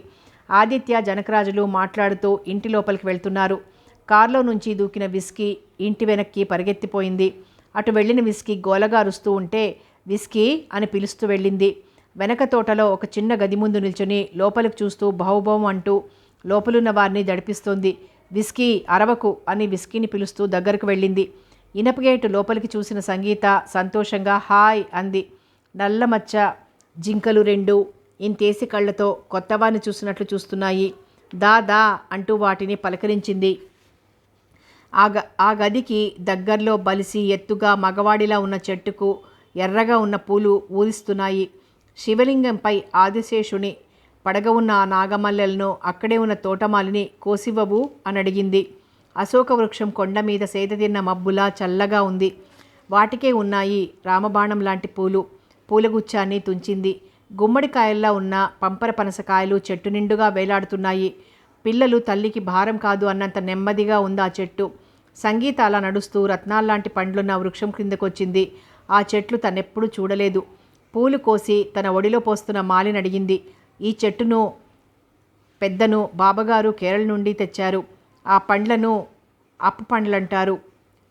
ఆదిత్య, జనకరాజులు మాట్లాడుతూ ఇంటి లోపలికి వెళ్తున్నారు. కారులో నుంచి దూకిన విస్కీ ఇంటి వెనక్కి పరిగెత్తిపోయింది. అటు వెళ్ళిన విస్కీ గోలగా అరుస్తూ ఉంటే విస్కీ అని పిలుస్తూ వెళ్ళింది. వెనక తోటలో ఒక చిన్న గది ముందు నిల్చుని లోపలికి చూస్తూ బహుబహు అంటూ లోపలున్న వారిని దడిపిస్తోంది. విస్కీ, అరవకు అని విస్కీని పిలుస్తూ దగ్గరకు వెళ్ళింది. ఇనపగేటు లోపలికి చూసిన సంగీత సంతోషంగా హాయ్ అంది. నల్లమచ్చ జింకలు 2 ఇంతేసి కళ్ళతో కొత్తవారిని చూసినట్లు చూస్తున్నాయి. దా అంటూ వాటిని పలకరించింది. ఆ గదికి దగ్గరలో బలిసి ఎత్తుగా మగవాడిలా ఉన్న చెట్టుకు ఎర్రగా ఉన్న పూలు ఊరిస్తున్నాయి. శివలింగంపై ఆదిశేషుని పడగ ఉన్న ఆ నాగమల్లెలను అక్కడే ఉన్న తోటమాలిని కోసివ్వవు అని అడిగింది. అశోక వృక్షం కొండ మీద సేదతిన్న మబ్బులా చల్లగా ఉంది. వాటికే ఉన్నాయి రామబాణం లాంటి పూలు. పూలగుచ్చాన్ని తుంచింది. గుమ్మడికాయల్లా ఉన్న పంపర పనసకాయలు చెట్టు నిండుగా వేలాడుతున్నాయి. పిల్లలు తల్లికి భారం కాదు అన్నంత నెమ్మదిగా ఉంది ఆ చెట్టు. సంగీత అలా నడుస్తూ రత్నాల్లాంటి పండ్లున్న వృక్షం క్రిందకొచ్చింది. ఆ చెట్లు తనెప్పుడూ చూడలేదు. పూలు కోసి తన ఒడిలో పోస్తున్న మాలిని అడిగింది. ఈ చెట్టును పెద్దను బాబగారు కేరళ నుండి తెచ్చారు. ఆ పండ్లను అప్పు పండ్లంటారు.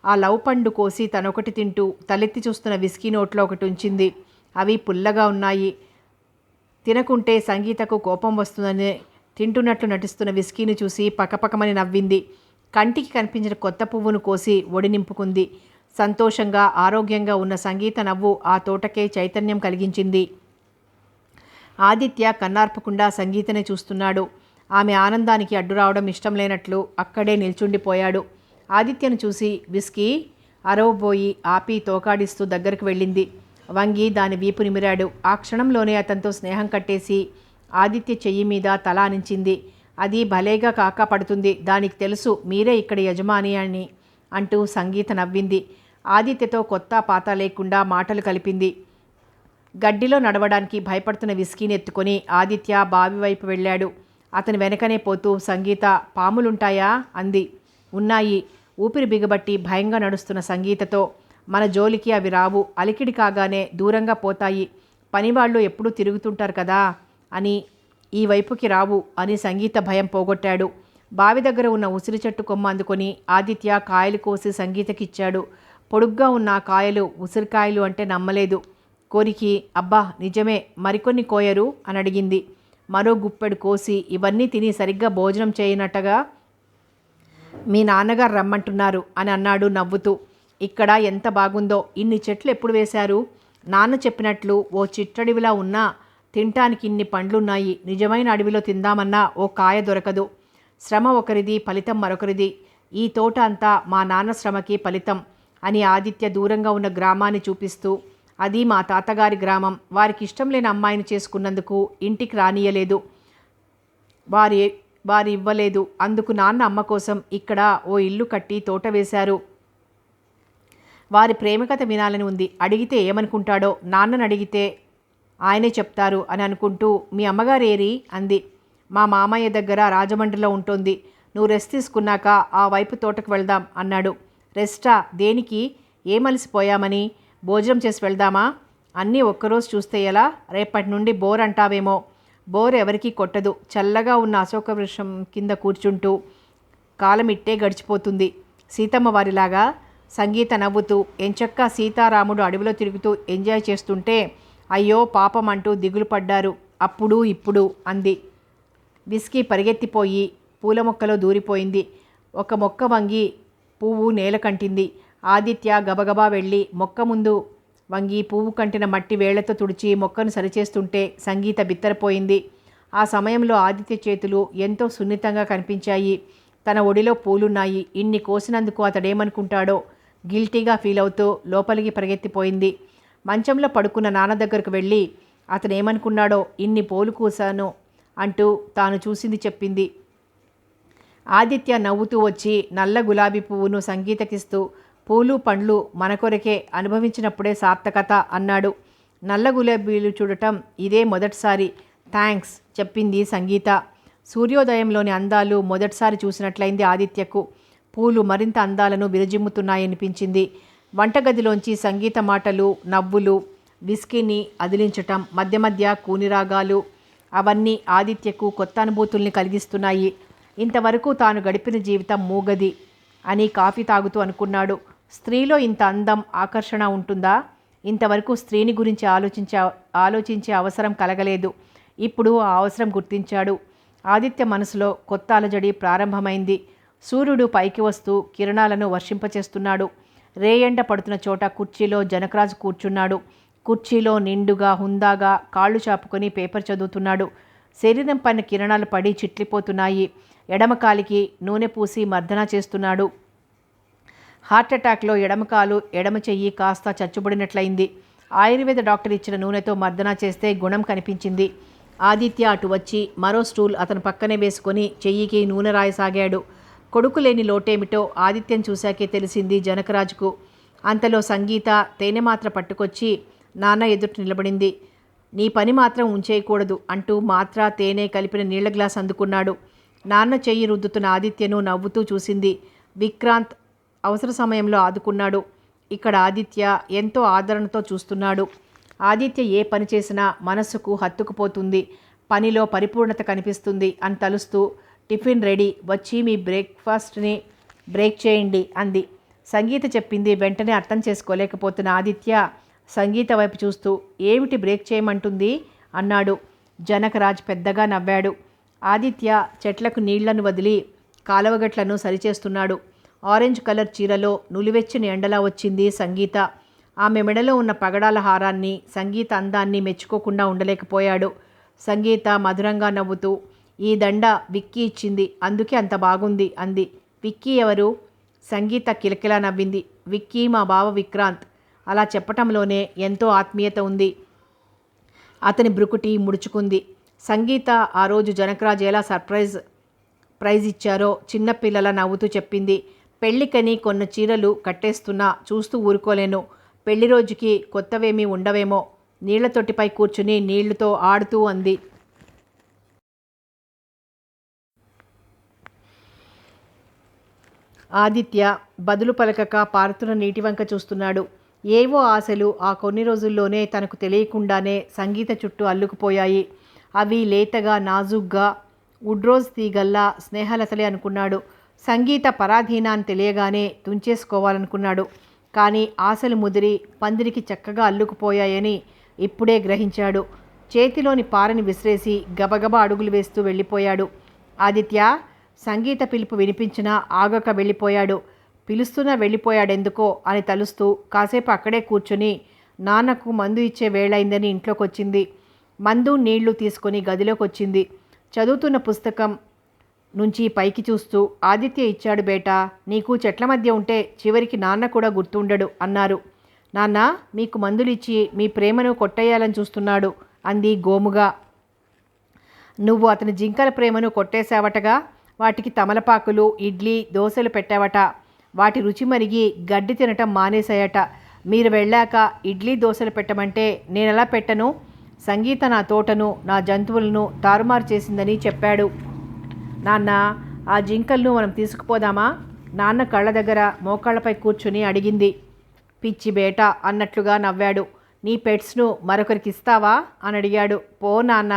ఆ లవ్ పండు కోసి తనొకటి తింటూ తలెత్తి చూస్తున్న విస్కీ నోట్లో ఒకటి ఉంచింది. అవి పుల్లగా ఉన్నాయి. తినకుంటే సంగీతకు కోపం వస్తుందని తింటున్నట్లు నటిస్తున్న విస్కీని చూసి పకపకమని నవ్వింది. కంటికి కనిపించిన కొత్త పువ్వును కోసి ఒడి నింపుకుంది. సంతోషంగా ఆరోగ్యంగా ఉన్న సంగీత నవ్వు ఆ తోటకే చైతన్యం కలిగించింది. ఆదిత్య కన్నార్పకుండా సంగీతనే చూస్తున్నాడు. ఆమె ఆనందానికి అడ్డురావడం ఇష్టం లేనట్లు అక్కడే నిల్చుండిపోయాడు. ఆదిత్యను చూసి విస్కీ అరవబోయి ఆపి తోకాడిస్తూ దగ్గరకు వెళ్ళింది. వంగి దాని వీపు నిమిరాడు. ఆ క్షణంలోనే అతనితో స్నేహం కట్టేసి ఆదిత్య చెయ్యి మీద తల ఆనించింది. అది భలేగా కాకా పడుతుంది, దానికి తెలుసు మీరే ఇక్కడ యజమాని అని అంటూ సంగీత నవ్వింది. ఆదిత్యతో కొత్త పాత లేకుండా మాటలు కలిపింది. గడ్డిలో నడవడానికి భయపడుతున్న విస్కీని ఎత్తుకొని ఆదిత్య బావి వైపు వెళ్ళాడు. అతని వెనకనే పోతూ సంగీత పాములుంటాయా అంది. ఉన్నాయి. ఊపిరి బిగబట్టి భయంగా నడుస్తున్న సంగీతతో మన జోలికి అవి రావు, అలికిడి కాగానే దూరంగా పోతాయి, పనివాళ్ళు ఎప్పుడూ తిరుగుతుంటారు కదా అని, ఈ వైపుకి రావు అని సంగీత భయం పోగొట్టాడు. బావి దగ్గర ఉన్న ఉసిరి చెట్టు కొమ్మ అందుకొని ఆదిత్య కాయలు కోసి సంగీతకిచ్చాడు. పొడుగ్గా ఉన్న కాయలు ఉసిరికాయలు అంటే నమ్మలేదు. కోరికి అబ్బా నిజమే, మరికొన్ని కోయరు అని అడిగింది. మరో గుప్పెడు కోసి ఇవన్నీ తిని సరిగ్గా భోజనం చేయనట్టగా మీ నాన్నగారు రమ్మంటున్నారు అని అన్నాడు నవ్వుతూ. ఇక్కడ ఎంత బాగుందో, ఇన్ని చెట్లు ఎప్పుడు వేశారు? నాన్న చెప్పినట్లు ఓ చిట్టడివిలా ఉన్నా తినటానికి ఇన్ని పండ్లున్నాయి. నిజమైన అడవిలో తిందామన్నా ఓ కాయ దొరకదు. శ్రమ ఒకరిది, ఫలితం మరొకరిది. ఈ తోట అంతా మా నాన్న శ్రమకి ఫలితం అని ఆదిత్య దూరంగా ఉన్న గ్రామాన్ని చూపిస్తూ, అది మా తాతగారి గ్రామం, వారికి ఇష్టం లేని అమ్మాయిని చేసుకున్నందుకు ఇంటికి రానియలేదు, వారి ఇవ్వలేదు. అందుకు నాన్న అమ్మ కోసం ఇక్కడ ఓ ఇల్లు కట్టి తోట వేశారు. వారి ప్రేమకథ వినాలని ఉంది. అడిగితే ఏమనుకుంటాడో, నాన్నని అడిగితే ఆయనే చెప్తారు అని అనుకుంటూ మీ అమ్మగారు ఏరి అంది. మా మామయ్య దగ్గర రాజమండ్రిలో ఉంటుంది. నువ్వు రెస్ట్ తీసుకున్నాక ఆ వైపు తోటకు వెళ్దాం అన్నాడు. రెస్టా? దేనికి? ఏమలిసిపోయామని? భోజనం చేసి వెళ్దామా? అన్నీ ఒక్కరోజు చూస్తే ఎలా? రేపటి నుండి బోర్ అంటావేమో. బోర్ ఎవరికీ కొట్టదు. చల్లగా ఉన్న అశోక వృక్షం కింద కూర్చుంటూ కాలం ఇట్టే గడిచిపోతుంది. సీతమ్మ వారిలాగా. సంగీత నవ్వుతూ ఎంచక్కా సీతారాముడు అడవిలో తిరుగుతూ ఎంజాయ్ చేస్తుంటే అయ్యో పాపం అంటూ దిగులు పడ్డారు అప్పుడు ఇప్పుడు అంది. విస్కీ పరిగెత్తిపోయి పూల మొక్కలో దూరిపోయింది. ఒక మొక్క వంగి పువ్వు నేల కంటింది. ఆదిత్య గబగబా వెళ్ళి మొక్క ముందు వంగి పువ్వు కంటిన మట్టి వేళ్లతో తుడిచి మొక్కను సరిచేస్తుంటే సంగీత బిత్తరపోయింది. ఆ సమయంలో ఆదిత్య చేతులు ఎంతో సున్నితంగా కనిపించాయి. తన ఒడిలో పూలున్నాయి. ఇన్ని కోసినందుకు అతడేమనుకుంటాడో గిల్టీగా ఫీల్ అవుతూ లోపలికి పరిగెత్తిపోయింది. మంచంలో పడుకున్న నాన్న దగ్గరకు వెళ్ళి అతనేమనుకున్నాడో ఇన్ని పూలు కూసాను అంటూ తాను చూసింది చెప్పింది. ఆదిత్య నవ్వుతూ వచ్చి నల్ల గులాబీ పువ్వును సంగీతకిస్తూ పూలు పండ్లు మన కొరకే, అనుభవించినప్పుడే సార్థకత అన్నాడు. నల్ల గులాబీలు చూడటం ఇదే మొదటిసారి. థ్యాంక్స్ చెప్పింది సంగీత. సూర్యోదయంలోని అందాలు మొదటిసారి చూసినట్లయింది ఆదిత్యకు. పూలు మరింత అందాలను విరజిమ్ముతున్నాయనిపించింది. వంటగదిలోంచి సంగీత మాటలు, నవ్వులు, విస్కీని అదిలించటం, మధ్య మధ్య కూనిరాగాలు అవన్నీ ఆదిత్యకు కొత్త అనుభూతుల్ని కలిగిస్తున్నాయి. ఇంతవరకు తాను గడిపిన జీవితం మూగది అని కాఫీ తాగుతూ అనుకున్నాడు. స్త్రీలో ఇంత అందం, ఆకర్షణ ఉంటుందా? ఇంతవరకు స్త్రీని గురించి ఆలోచించే అవసరం కలగలేదు. ఇప్పుడు ఆ అవసరం గుర్తించాడు. ఆదిత్య మనసులో కొత్త అలజడి ప్రారంభమైంది. సూర్యుడు పైకి వస్తూ కిరణాలను వర్షింపచేస్తున్నాడు. రేయండ పడుతున్న చోట కుర్చీలో జనకరాజు కూర్చున్నాడు. కుర్చీలో నిండుగా హుందాగా కాళ్ళు చాపుకొని పేపర్ చదువుతున్నాడు. శరీరం పైన కిరణాలు పడి చిట్లిపోతున్నాయి. ఎడమ కాలికి నూనె పూసి మర్దన చేస్తున్నాడు. హార్ట్అటాక్లో ఎడమకాలు ఎడమ చెయ్యి కాస్త చచ్చుబడినట్లయింది. ఆయుర్వేద డాక్టర్ ఇచ్చిన నూనెతో మర్దన చేస్తే గుణం కనిపించింది. ఆదిత్య అటు వచ్చి మరో స్టూల్ అతను పక్కనే వేసుకొని చెయ్యికి నూనె రాయసాగాడు. కొడుకు లేని లోటేమిటో ఆదిత్యం చూశాకే తెలిసింది జనకరాజుకు. అంతలో సంగీత తేనె మాత్ర పట్టుకొచ్చి నాన్న ఎదుట నిలబడింది. నీ పని మాత్రం ఉంచేయకూడదు అంటూ మాత్ర తేనె కలిపిన నీళ్ల గ్లాస్ అందుకున్నాడు. నాన్న చెయ్యి రుద్దుతున్న ఆదిత్యను నవ్వుతూ చూసింది. విక్రాంత్ అవసర సమయంలో ఆదుకున్నాడు. ఇక్కడ ఆదిత్య ఎంతో ఆదరణతో చూస్తున్నాడు. ఆదిత్య ఏ పని చేసినా మనస్సుకు హత్తుకుపోతుంది. పనిలో పరిపూర్ణత కనిపిస్తుంది అని తలుస్తూ టిఫిన్ రెడీ, వచ్చి మీ బ్రేక్ఫాస్ట్ని బ్రేక్ చేయండి అంది. సంగీత చెప్పింది వెంటనే అర్థం చేసుకోలేకపోతున్న ఆదిత్య సంగీత వైపు చూస్తూ ఏమిటి బ్రేక్ చేయమంటుంది అన్నాడు. జనకరాజ్ పెద్దగా నవ్వాడు. ఆదిత్య చెట్లకు నీళ్లను వదిలి కాలవగట్లను సరిచేస్తున్నాడు. ఆరెంజ్ కలర్ చీరలో నులివెచ్చని ఎండలా వచ్చింది సంగీత. ఆమె మెడలో ఉన్న పగడాల హారాన్ని, సంగీత అందాన్ని మెచ్చుకోకుండా ఉండలేకపోయాడు. సంగీత మధురంగా నవ్వుతూ, ఈ దండ విక్కీ ఇచ్చింది, అందుకే అంత బాగుంది అంది. విక్కీ ఎవరు? సంగీత కిలకిలా నవ్వింది. విక్కీ మా బావ విక్రాంత్. అలా చెప్పటంలోనే ఎంతో ఆత్మీయత ఉంది. అతని బ్రుకుటి ముడుచుకుంది. సంగీత ఆ రోజు జనకరాజ్ ఎలా ప్రైజ్ ఇచ్చారో చిన్నపిల్లల నవ్వుతూ చెప్పింది. పెళ్ళికని కొన్న చీరలు కట్టేస్తున్నా చూస్తూ ఊరుకోలేను. పెళ్లి రోజుకి కొత్తవేమీ ఉండవేమో. నీళ్ల తొట్టిపై కూర్చుని నీళ్లతో ఆడుతూ అంది. ఆదిత్య బదులు పలకక పారుతున్న నీటి వంక చూస్తున్నాడు. ఏవో ఆశలు ఆ కొన్ని రోజుల్లోనే తనకు తెలియకుండానే సంగీత చుట్టూ అల్లుకుపోయాయి. అవి లేతగా, నాజుగ్గా, వుడ్రోజ్ తీగల్లా స్నేహలతలే అనుకున్నాడు. సంగీత పరాధీనాన్ని తెలియగానే తుంచేసుకోవాలనుకున్నాడు. కానీ ఆశలు ముదిరి పందిరికి చక్కగా అల్లుకుపోయాయని ఇప్పుడే గ్రహించాడు. చేతిలోని పారని విసిరేసి గబగబా అడుగులు వేస్తూ వెళ్ళిపోయాడు. ఆదిత్య! సంగీత పిలుపు వినిపించినా ఆగక వెళ్ళిపోయాడు. పిలుస్తున్నా వెళ్ళిపోయాడెందుకో అని తలుస్తూ కాసేపు అక్కడే కూర్చుని నాన్నకు మందు ఇచ్చే వేళైందని ఇంట్లోకొచ్చింది. మందు నీళ్లు తీసుకొని గదిలోకి వచ్చింది. చదువుతున్న పుస్తకం నుంచి పైకి చూస్తూ, ఆదిత్య ఇచ్చాడు బేటా, నీకు చెట్ల మధ్య ఉంటే చివరికి నాన్న కూడా గుర్తుండడు అన్నారు. నాన్న మీకు మందులిచ్చి మీ ప్రేమను కొట్టేయాలని చూస్తున్నాడు అంది గోముగా. నువ్వు అతని జింకల ప్రేమను కొట్టేశావటగా. వాటికి తమలపాకులు, ఇడ్లీ, దోశలు పెట్టావట. వాటి రుచి మరిగి గడ్డి తినటం మానేశాయట. మీరు వెళ్ళాక ఇడ్లీ దోశలు పెట్టమంటే నేనెలా పెట్టను? సంగీత నా తోటను, నా జంతువులను తారుమారు చేసిందని చెప్పాడు. నాన్న ఆ జింకలను మనం తీసుకుపోదామా? నాన్న కళ్ళ దగ్గర మోకాళ్ళపై కూర్చుని అడిగింది. పిచ్చి బేట అన్నట్లుగా నవ్వాడు. నీ పెట్స్ను మరొకరికి ఇస్తావా అని అడిగాడు. పో నాన్న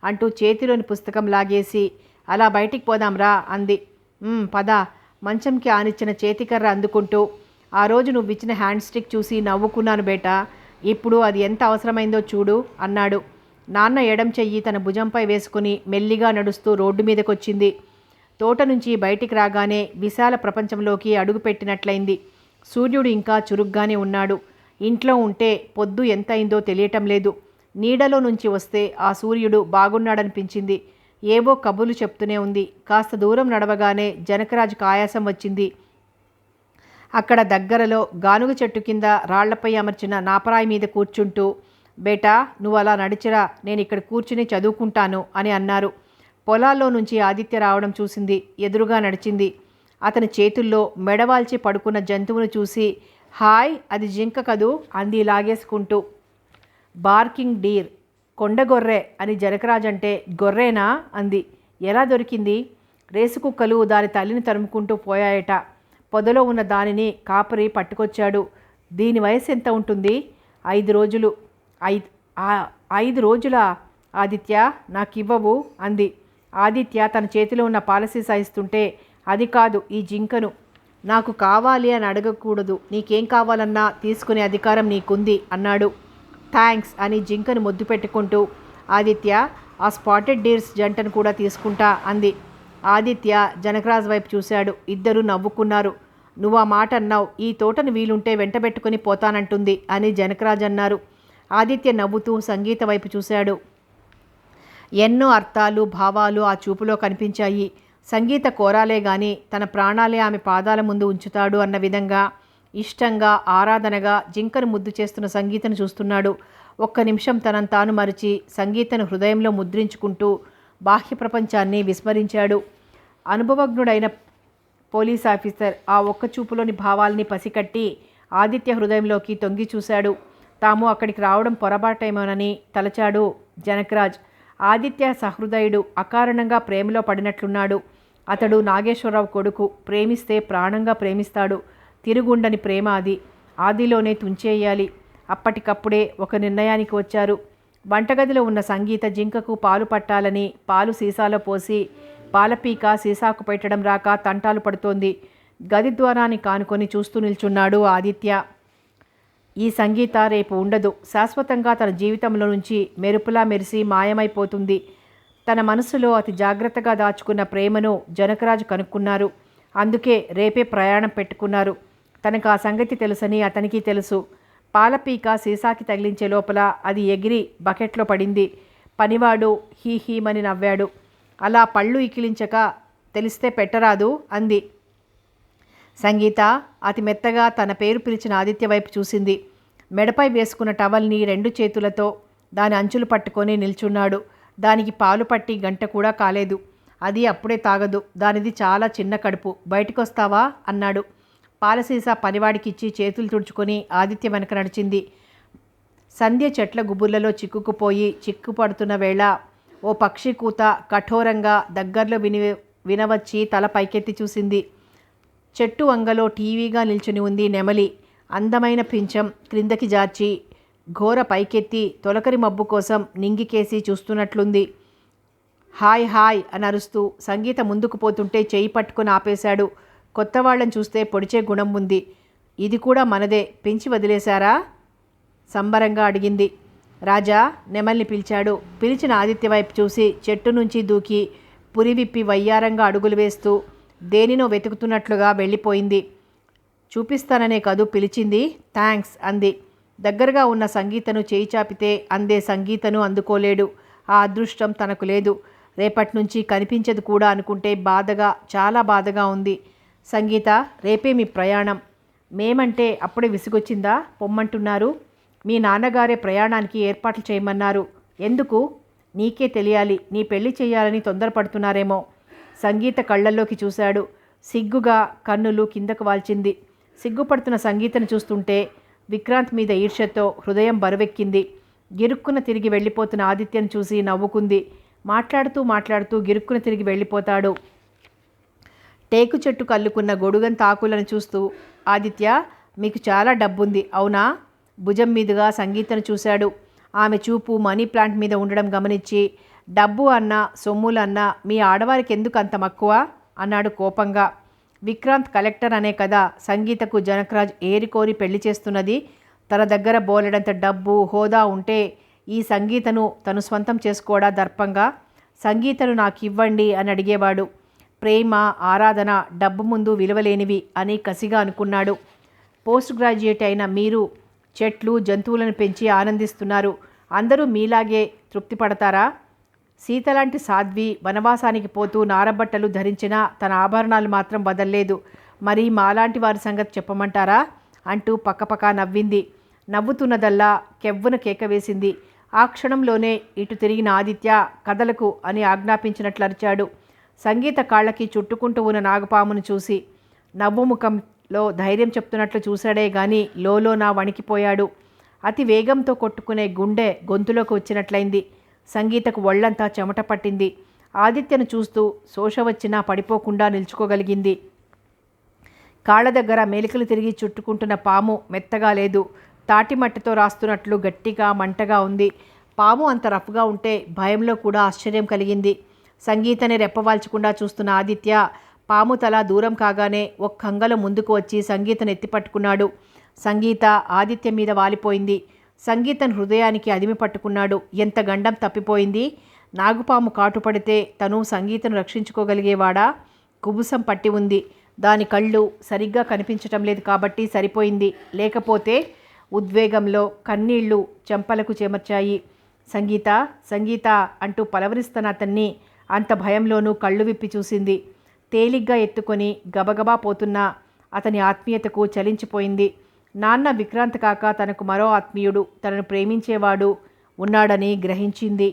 అంటూ చేతిలోని పుస్తకం లాగేసి అలా బయటికి పోదాంరా అంది. పద. మంచంకి ఆనిచ్చిన చేతికర్ర అందుకుంటూ, ఆ రోజు నువ్వు ఇచ్చిన హ్యాండ్ స్టిక్ చూసి నవ్వుకున్నాను బేటా, ఇప్పుడు అది ఎంత అవసరమైందో చూడు అన్నాడు. నాన్న ఎడం చెయ్యి తన భుజంపై వేసుకుని మెల్లిగా నడుస్తూ రోడ్డు మీదకొచ్చింది. తోట నుంచి బయటికి రాగానే విశాల ప్రపంచంలోకి అడుగుపెట్టినట్లయింది. సూర్యుడు ఇంకా చురుగ్గానే ఉన్నాడు. ఇంట్లో ఉంటే పొద్దు ఎంతయిందో తెలియటం లేదు. నీడలో నుంచి వస్తే ఆ సూర్యుడు బాగున్నాడనిపించింది. ఏవో కబుర్లు చెప్తూనే ఉంది. కాస్త దూరం నడవగానే జనకరాజుకు ఆయాసం వచ్చింది. అక్కడ దగ్గరలో గానుగ చెట్టు కింద రాళ్లపై అమర్చిన నాపరాయి మీద కూర్చుంటూ, బేటా నువ్వు అలా నడిచిరా, నేను ఇక్కడ కూర్చుని చదువుకుంటాను అని అన్నారు. పొలాల్లో నుంచి ఆదిత్య రావడం చూసింది. ఎదురుగా నడిచింది. అతని చేతుల్లో మెడవాల్చి పడుకున్న జంతువును చూసి, హాయ్ అది జింక కదూ అంది లాగేసుకుంటూ. బార్కింగ్ డీర్, కొండగొర్రె అని జనకరాజ్ అంటే గొర్రెనా అంది. ఎలా దొరికింది? రేసు కుక్కలు దాని తల్లిని తరుముకుంటూ పోయాయట. పొదలో ఉన్న దానిని కాపరి పట్టుకొచ్చాడు. దీని వయసు ఎంత ఉంటుంది? 5 రోజులు. 5 రోజులా? ఆదిత్య నాకివ్వవు అంది. ఆదిత్య తన చేతిలో ఉన్న పాలసీ సాయిస్తుంటే, అది కాదు ఈ జింకను. నాకు కావాలి అని అడగకూడదు, నీకేం కావాలన్నా తీసుకునే అధికారం నీకుంది అన్నాడు. థ్యాంక్స్ అని జింకను ముద్దు పెట్టుకుంటూ, ఆదిత్య ఆ స్పాటెడ్ డీర్స్ జంటను కూడా తీసుకుంటా అంది. ఆదిత్య జనకరాజ్ వైపు చూశాడు. ఇద్దరూ నవ్వుకున్నారు. నువ్వు ఆ మాట అన్నావు, ఈ తోటను వీలుంటే వెంటబెట్టుకుని పోతానంటుంది అని జనకరాజ్ అన్నారు. ఆదిత్య నవ్వుతూ సంగీత వైపు చూశాడు. ఎన్నో అర్థాలు, భావాలు ఆ చూపులో కనిపించాయి. సంగీత కోరాలే గాని తన ప్రాణాలే ఆమె పాదాల ముందు ఉంచుతాడు అన్న విధంగా ఇష్టంగా, ఆరాధనగా జింకను ముద్దు చేస్తున్న సంగీతను చూస్తున్నాడు. ఒక్క నిమిషం తనను తాను మరిచి సంగీతను హృదయంలో ముద్రించుకుంటూ బాహ్య ప్రపంచాన్ని విస్మరించాడు. అనుభవజ్ఞుడైన పోలీస్ ఆఫీసర్ ఆ ఒక్క చూపులోని భావాల్ని పసికట్టి ఆదిత్య హృదయంలోకి తొంగి చూశాడు. తాము అక్కడికి రావడం పొరపాటేమోనని తలచాడు జనకరాజ్. ఆదిత్య సహృదయుడు, అకారణంగా ప్రేమలో పడినట్లున్నాడు. అతడు నాగేశ్వరరావు కొడుకు. ప్రేమిస్తే ప్రాణంగా ప్రేమిస్తాడు. తిరుగుండని ప్రేమ అది. ఆదిలోనే తుంచేయాలి. అప్పటికప్పుడే ఒక నిర్ణయానికి వచ్చారు. వంటగదిలో ఉన్న సంగీత జింకకు పాలు పట్టాలని పాలు సీసాలో పోసి పాలపీక సీసాకు పెట్టడం రాక తంటాలు పడుతోంది. గది ద్వారాన్ని కానుకొని చూస్తూ నిల్చున్నాడు ఆదిత్య. ఈ సంగీత రేపు ఉండదు. శాశ్వతంగా తన జీవితంలో నుంచి మెరుపులా మెరిసి మాయమైపోతుంది. తన మనసులో అతి జాగ్రత్తగా దాచుకున్న ప్రేమను జనకరాజు కనుక్కున్నారు. అందుకే రేపే ప్రయాణం పెట్టుకున్నారు. తనకు ఆ సంగతి తెలుసని అతనికి తెలుసు. పాలపీక సీసాకి తగిలించే లోపల అది ఎగిరి బకెట్లో పడింది. పనివాడు హీమని నవ్వాడు. అలా పళ్ళు ఇకిలించక తెలిస్తే పెట్టరాదు అంది. సంగీత అతి మెత్తగా తన పేరు పిలిచిన ఆదిత్య వైపు చూసింది. మెడపై వేసుకున్న టవల్ని 2 చేతులతో దాని అంచులు పట్టుకొని నిల్చున్నాడు. దానికి పాలు పట్టి గంట కూడా కాలేదు. అది అప్పుడే తాగదు. దానిది చాలా చిన్న కడుపు. బయటికొస్తావా అన్నాడు. పాలసీసా పనివాడికిచ్చి చేతులు తుడుచుకొని ఆదిత్య వెనక నడిచింది. సంధ్య చెట్ల గుబుర్లలో చిక్కుపడుతున్న వేళ ఓ పక్షి కూత కఠోరంగా దగ్గరలో వినవచ్చి తల పైకెత్తి చూసింది. చెట్టు వంగలో టీవీగా నిల్చుని ఉంది నెమలి. అందమైన పించం క్రిందకి జార్చి ఘోర పైకెత్తి తొలకరి మబ్బు కోసం నింగికేసి చూస్తున్నట్లుంది. హాయ్ హాయ్ అని అరుస్తూ సంగీత ముందుకు పోతుంటే చేయి పట్టుకొని ఆపేశాడు. కొత్త వాళ్ళని చూస్తే పొడిచే గుణం ఉంది. ఇది కూడా మనదే, పెంచి వదిలేశారా సంబరంగా అడిగింది. రాజా నెమల్ని పిలిచాడు. పిలిచిన ఆదిత్య వైపు చూసి చెట్టు నుంచి దూకి పురివిప్పి వయ్యారంగా అడుగులు వేస్తూ దేనినో వెతుకుతున్నట్లుగా వెళ్ళిపోయింది. చూపిస్తాననే కదూ పిలిచింది, థ్యాంక్స్ అంది. దగ్గరగా ఉన్న సంగీతను చేయి చాపితే అందే సంగీతను అందుకోలేడు. ఆ అదృష్టం తనకు లేదు. రేపటి నుంచి కనిపించదు కూడా అనుకుంటే బాధగా, చాలా బాధగా ఉంది. సంగీత రేపే మీ ప్రయాణం. మేమంటే అప్పుడే విసుగొచ్చిందా? పొమ్మంటున్నారు. మీ నాన్నగారే ప్రయాణానికి ఏర్పాట్లు చేయమన్నారు. ఎందుకు? నీకే తెలియాలి. నీ పెళ్లి చేయాలని తొందరపడుతున్నారేమో. సంగీత కళ్ళల్లోకి చూశాడు. సిగ్గుగా కన్నులు కిందకు వాల్చింది. సిగ్గుపడుతున్న సంగీతను చూస్తుంటే విక్రాంత్ మీద ఈర్ష్యతో హృదయం బరువెక్కింది. గిరుక్కున తిరిగి వెళ్ళిపోతున్న ఆదిత్యను చూసి నవ్వుకుంది. మాట్లాడుతూ గిరుక్కున తిరిగి వెళ్ళిపోతాడు. టేకు చెట్టు కల్లుకున్న గొడుగంత ఆకులను చూస్తూ ఆదిత్య మీకు చాలా డబ్బుంది అవునా? భుజం మీదుగా సంగీతను చూశాడు. ఆమె చూపు మనీ ప్లాంట్ మీద ఉండడం గమనించి డబ్బు అన్నా సొమ్ములన్నా మీ ఆడవారికి ఎందుకు అంత మక్కువ అన్నాడు కోపంగా. విక్రాంత్ కలెక్టర్ అనే కదా సంగీతకు జనకరాజ్ ఏరికోరి పెళ్లి చేస్తున్నది. తన దగ్గర బోలెడంత డబ్బు హోదా ఉంటే ఈ సంగీతను తను స్వంతం చేసుకోవడా దర్పంగా? సంగీతను నాకు ఇవ్వండి అని అడిగేవాడు. ప్రేమ ఆరాధన డబ్బు ముందు విలువలేనివి అని కసిగా అనుకున్నాడు. పోస్ట్ గ్రాడ్యుయేట్ అయిన మీరు చెట్లు జంతువులను పెంచి ఆనందిస్తున్నారు. అందరూ మీలాగే తృప్తి పడతారా? సీతలాంటి సాధ్వి వనవాసానికి పోతూ నారబట్టలు ధరించినా తన ఆభరణాలు మాత్రం వదల్లేదు. మరి మాలాంటి వారి సంగతి చెప్పమంటారా అంటూ పక్కపక్క నవ్వింది. నవ్వుతున్నదల్లా కెవ్వున కేక వేసింది. ఆ క్షణంలోనే ఇటు తిరిగిన ఆదిత్య కదలకు అని ఆజ్ఞాపించినట్లు అరిచాడు. సంగీత కాళ్ళకి చుట్టుకుంటూ ఉన్న నాగపామును చూసి నవ్వు ముఖంలో ధైర్యం చెప్తున్నట్లు చూశాడే గాని లోలోన వణికిపోయాడు. అతి వేగంతో కొట్టుకునే గుండె గొంతులోకి వచ్చినట్లయింది. సంగీతకు ఒళ్లంతా చెమట పట్టింది. ఆదిత్యను చూస్తూ శోష వచ్చినా పడిపోకుండా నిల్చుకోగలిగింది. కాళ్ళ దగ్గర మెలికలు తిరిగి చుట్టుకుంటున్న పాము మెత్తగా లేదు. తాటిమట్టితో రాస్తున్నట్లు గట్టిగా మంటగా ఉంది. పాము అంత రఫ్గా ఉంటే భయంలో కూడా ఆశ్చర్యం కలిగింది. సంగీతని రెప్పవాల్చకుండా చూస్తున్న ఆదిత్య పాము తల దూరం కాగానే ఒక్క అంగలో ముందుకు వచ్చి సంగీతను ఎత్తిపట్టుకున్నాడు. సంగీత ఆదిత్య మీద వాలిపోయింది. సంగీతను హృదయానికి అదిమి పట్టుకున్నాడు. ఎంత గండం తప్పిపోయింది. నాగుపాము కాటుపడితే తను సంగీతను రక్షించుకోగలిగేవాడా? కుబుసం పట్టి ఉంది. దాని కళ్ళు సరిగ్గా కనిపించటం లేదు కాబట్టి సరిపోయింది. లేకపోతే ఉద్వేగంలో కన్నీళ్లు చెంపలకు చెమర్చాయి. సంగీత సంగీత అంటూ పలవరిస్తున్న అతన్ని అంత భయంలోనూ కళ్ళు విప్పి చూసింది. తేలిగ్గా ఎత్తుకొని గబగబా పోతున్న అతని ఆత్మీయతకు చలించిపోయింది. నాన్న విక్రాంత్ కాక తనకు మరో ఆత్మీయుడు, తనను ప్రేమించేవాడు ఉన్నాడని గ్రహించింది.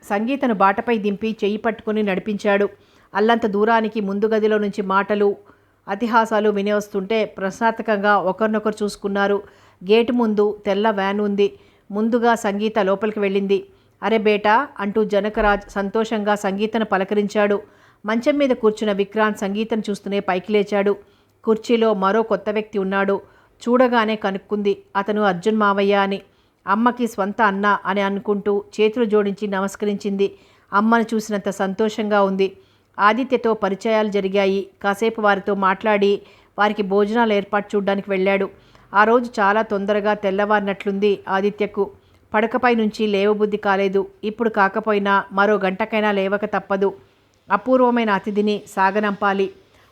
సంగీతను బాటపై దింపి చెయ్యి పట్టుకుని నడిపించాడు. అల్లంత దూరానికి ముందు గదిలో నుంచి మాటలు అతిహాసాలు వినివస్తుంటే ప్రశాంతకంగా ఒకరినొకరు చూసుకున్నారు. గేటు ముందు తెల్ల వ్యాన్ ఉంది. ముందుగా సంగీత లోపలికి వెళ్ళింది. అరే బేటా అంటూ జనకరాజ్ సంతోషంగా సంగీతను పలకరించాడు. మంచం మీద కూర్చున్న విక్రాంత్ సంగీతను చూస్తూనే పైకి లేచాడు. కుర్చీలో మరో కొత్త వ్యక్తి ఉన్నాడు. చూడగానే కనుక్కుంది అతను అర్జున్ మావయ్య అని. అమ్మకి స్వంత అన్న అని అనుకుంటూ చేతులు జోడించి నమస్కరించింది. అమ్మను చూసినంత సంతోషంగా ఉంది. ఆదిత్యతో పరిచయాలు జరిగాయి. కాసేపు వారితో మాట్లాడి వారికి భోజనాలు ఏర్పాటు చూడ్డానికి వెళ్ళాడు. ఆ రోజు చాలా తొందరగా తెల్లవారినట్లుంది ఆదిత్యకు. పడకపై నుంచి లేవబుద్ధి కాలేదు. ఇప్పుడు కాకపోయినా మరో గంటకైనా లేవక తప్పదు. అపూర్వమైన అతిథిని సాగనంపాలి.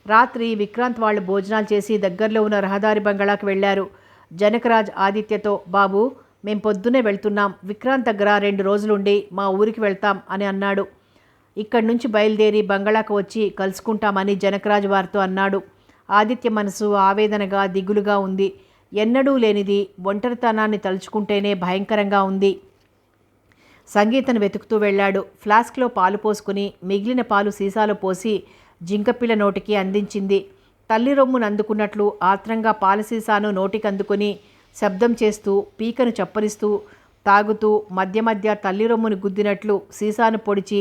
రాత్రి విక్రాంత్ వాళ్ళు భోజనాలు చేసి దగ్గరలో ఉన్న రహదారి బంగళాకు వెళ్ళారు. జనకరాజ్ ఆదిత్యతో, బాబు మేం పొద్దున్నే వెళ్తున్నాం. విక్రాంత్ దగ్గర 2 రోజులుండి మా ఊరికి వెళ్తాం అని అన్నాడు. ఇక్కడి నుంచి బయలుదేరి బంగళాకు వచ్చి కలుసుకుంటామని జనకరాజ్ వారితో అన్నాడు. ఆదిత్య మనసు ఆవేదనగా దిగులుగా ఉంది. ఎన్నడూ లేనిది ఒంటరితనాన్ని తలుచుకుంటేనే భయంకరంగా ఉంది. సంగీతను వెతుకుతూ వెళ్ళాడు. ఫ్లాస్క్లో పాలు పోసుకుని మిగిలిన పాలు సీసాలో పోసి జింకపిల్ల నోటికి అందించింది. తల్లి రొమ్మును అందుకున్నట్లు ఆత్రంగా పాల సీసాను నోటికి అందుకుని శబ్దం చేస్తూ పీకను చప్పరిస్తూ తాగుతూ మధ్య మధ్య తల్లి రొమ్మును గుద్దినట్లు సీసాను పొడిచి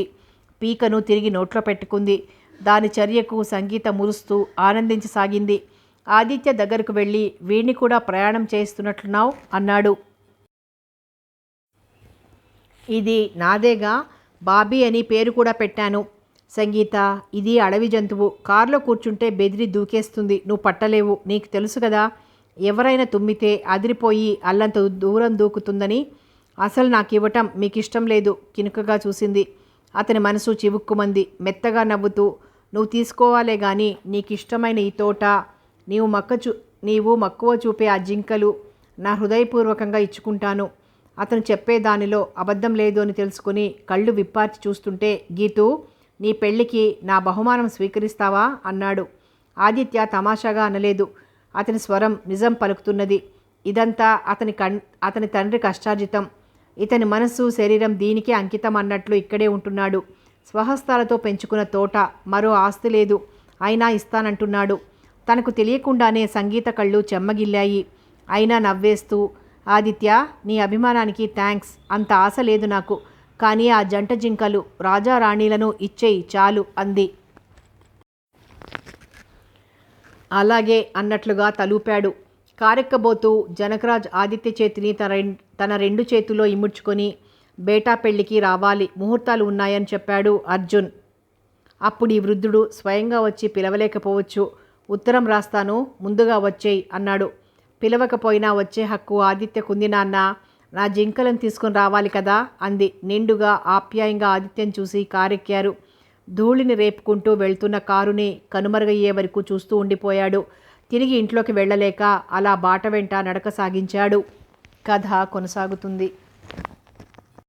పీకను తిరిగి నోట్లో పెట్టుకుంది. దాని చర్యకు సంగీత మురుస్తూ ఆనందించసాగింది. ఆదిత్య దగ్గరకు వెళ్ళి, వీణ్ణి కూడా ప్రయాణం చేస్తున్నట్లున్నావు అన్నాడు. ఇది నాదేగా, బాబీ అని పేరు కూడా పెట్టాను. సంగీత, ఇది అడవి జంతువు. కారులో కూర్చుంటే బెదిరి దూకేస్తుంది. నువ్వు పట్టలేవు. నీకు తెలుసు కదా, ఎవరైనా తుమ్మితే అదిరిపోయి అల్లంత దూరం దూకుతుందని. అసలు నాకు ఇవ్వటం మీకు ఇష్టం లేదు. కినుకగా చూసింది. అతని మనసు చివుక్కుమంది. మెత్తగా నవ్వుతూ, నువ్వు తీసుకోవాలే గాని నీకు ఇష్టమైన ఈ తోట, నీవు మక్కువ చూపే ఆ జింకలు నా హృదయపూర్వకంగా ఇచ్చుకుంటాను. అతను చెప్పే దానిలో అబద్ధం లేదు అని తెలుసుకుని కళ్ళు విప్పార్చి చూస్తుంటే, గీతూ, నీ పెళ్ళికి నా బహుమానం స్వీకరిస్తావా అన్నాడు. ఆదిత్య తమాషాగా అనలేదు. అతని స్వరం నిజం పలుకుతున్నది. ఇదంతా అతని తండ్రి కష్టార్జితం. ఇతని మనస్సు శరీరం దీనికే అంకితం అన్నట్లు ఇక్కడే ఉంటున్నాడు. స్వహస్తాలతో పెంచుకున్న తోట, మరో ఆస్తి లేదు. అయినా ఇస్తానంటున్నాడు. తనకు తెలియకుండానే సంగీత కళ్ళు చెమ్మగిల్లాయి. అయినా నవ్వేస్తూ, ఆదిత్య, నీ అభిమానానికి థ్యాంక్స్. అంత ఆశ లేదు నాకు. కానీ ఆ జంట జింకలు రాజారాణీలను ఇచ్చేయి చాలు అంది. అలాగే అన్నట్లుగా తలూపాడు. కారెక్కబోతూ జనకరాజ్ ఆదిత్య చేతిని తన 2 చేతుల్లో ఇముడ్చుకొని, బేటా పెళ్లికి రావాలి, ముహూర్తాలు ఉన్నాయని చెప్పాడు అర్జున్. అప్పుడు ఈ వృద్ధుడు స్వయంగా వచ్చి పిలవలేకపోవచ్చు. ఉత్తరం రాస్తాను, ముందుగా వచ్చేయి అన్నాడు. పిలవకపోయినా వచ్చే హక్కు ఆదిత్యకుంది నాన్న. నా జింకలను తీసుకుని రావాలి కదా అంది నిండుగా ఆప్యాయంగా. ఆదిత్యం చూసి కారెక్కారు. ధూళిని రేపుకుంటూ వెళ్తున్న కారుని కనుమరుగయ్యే వరకు చూస్తూ ఉండిపోయాడు. తిరిగి ఇంట్లోకి వెళ్ళలేక అలా బాట వెంట నడక సాగించాడు. కథ కొనసాగుతుంది.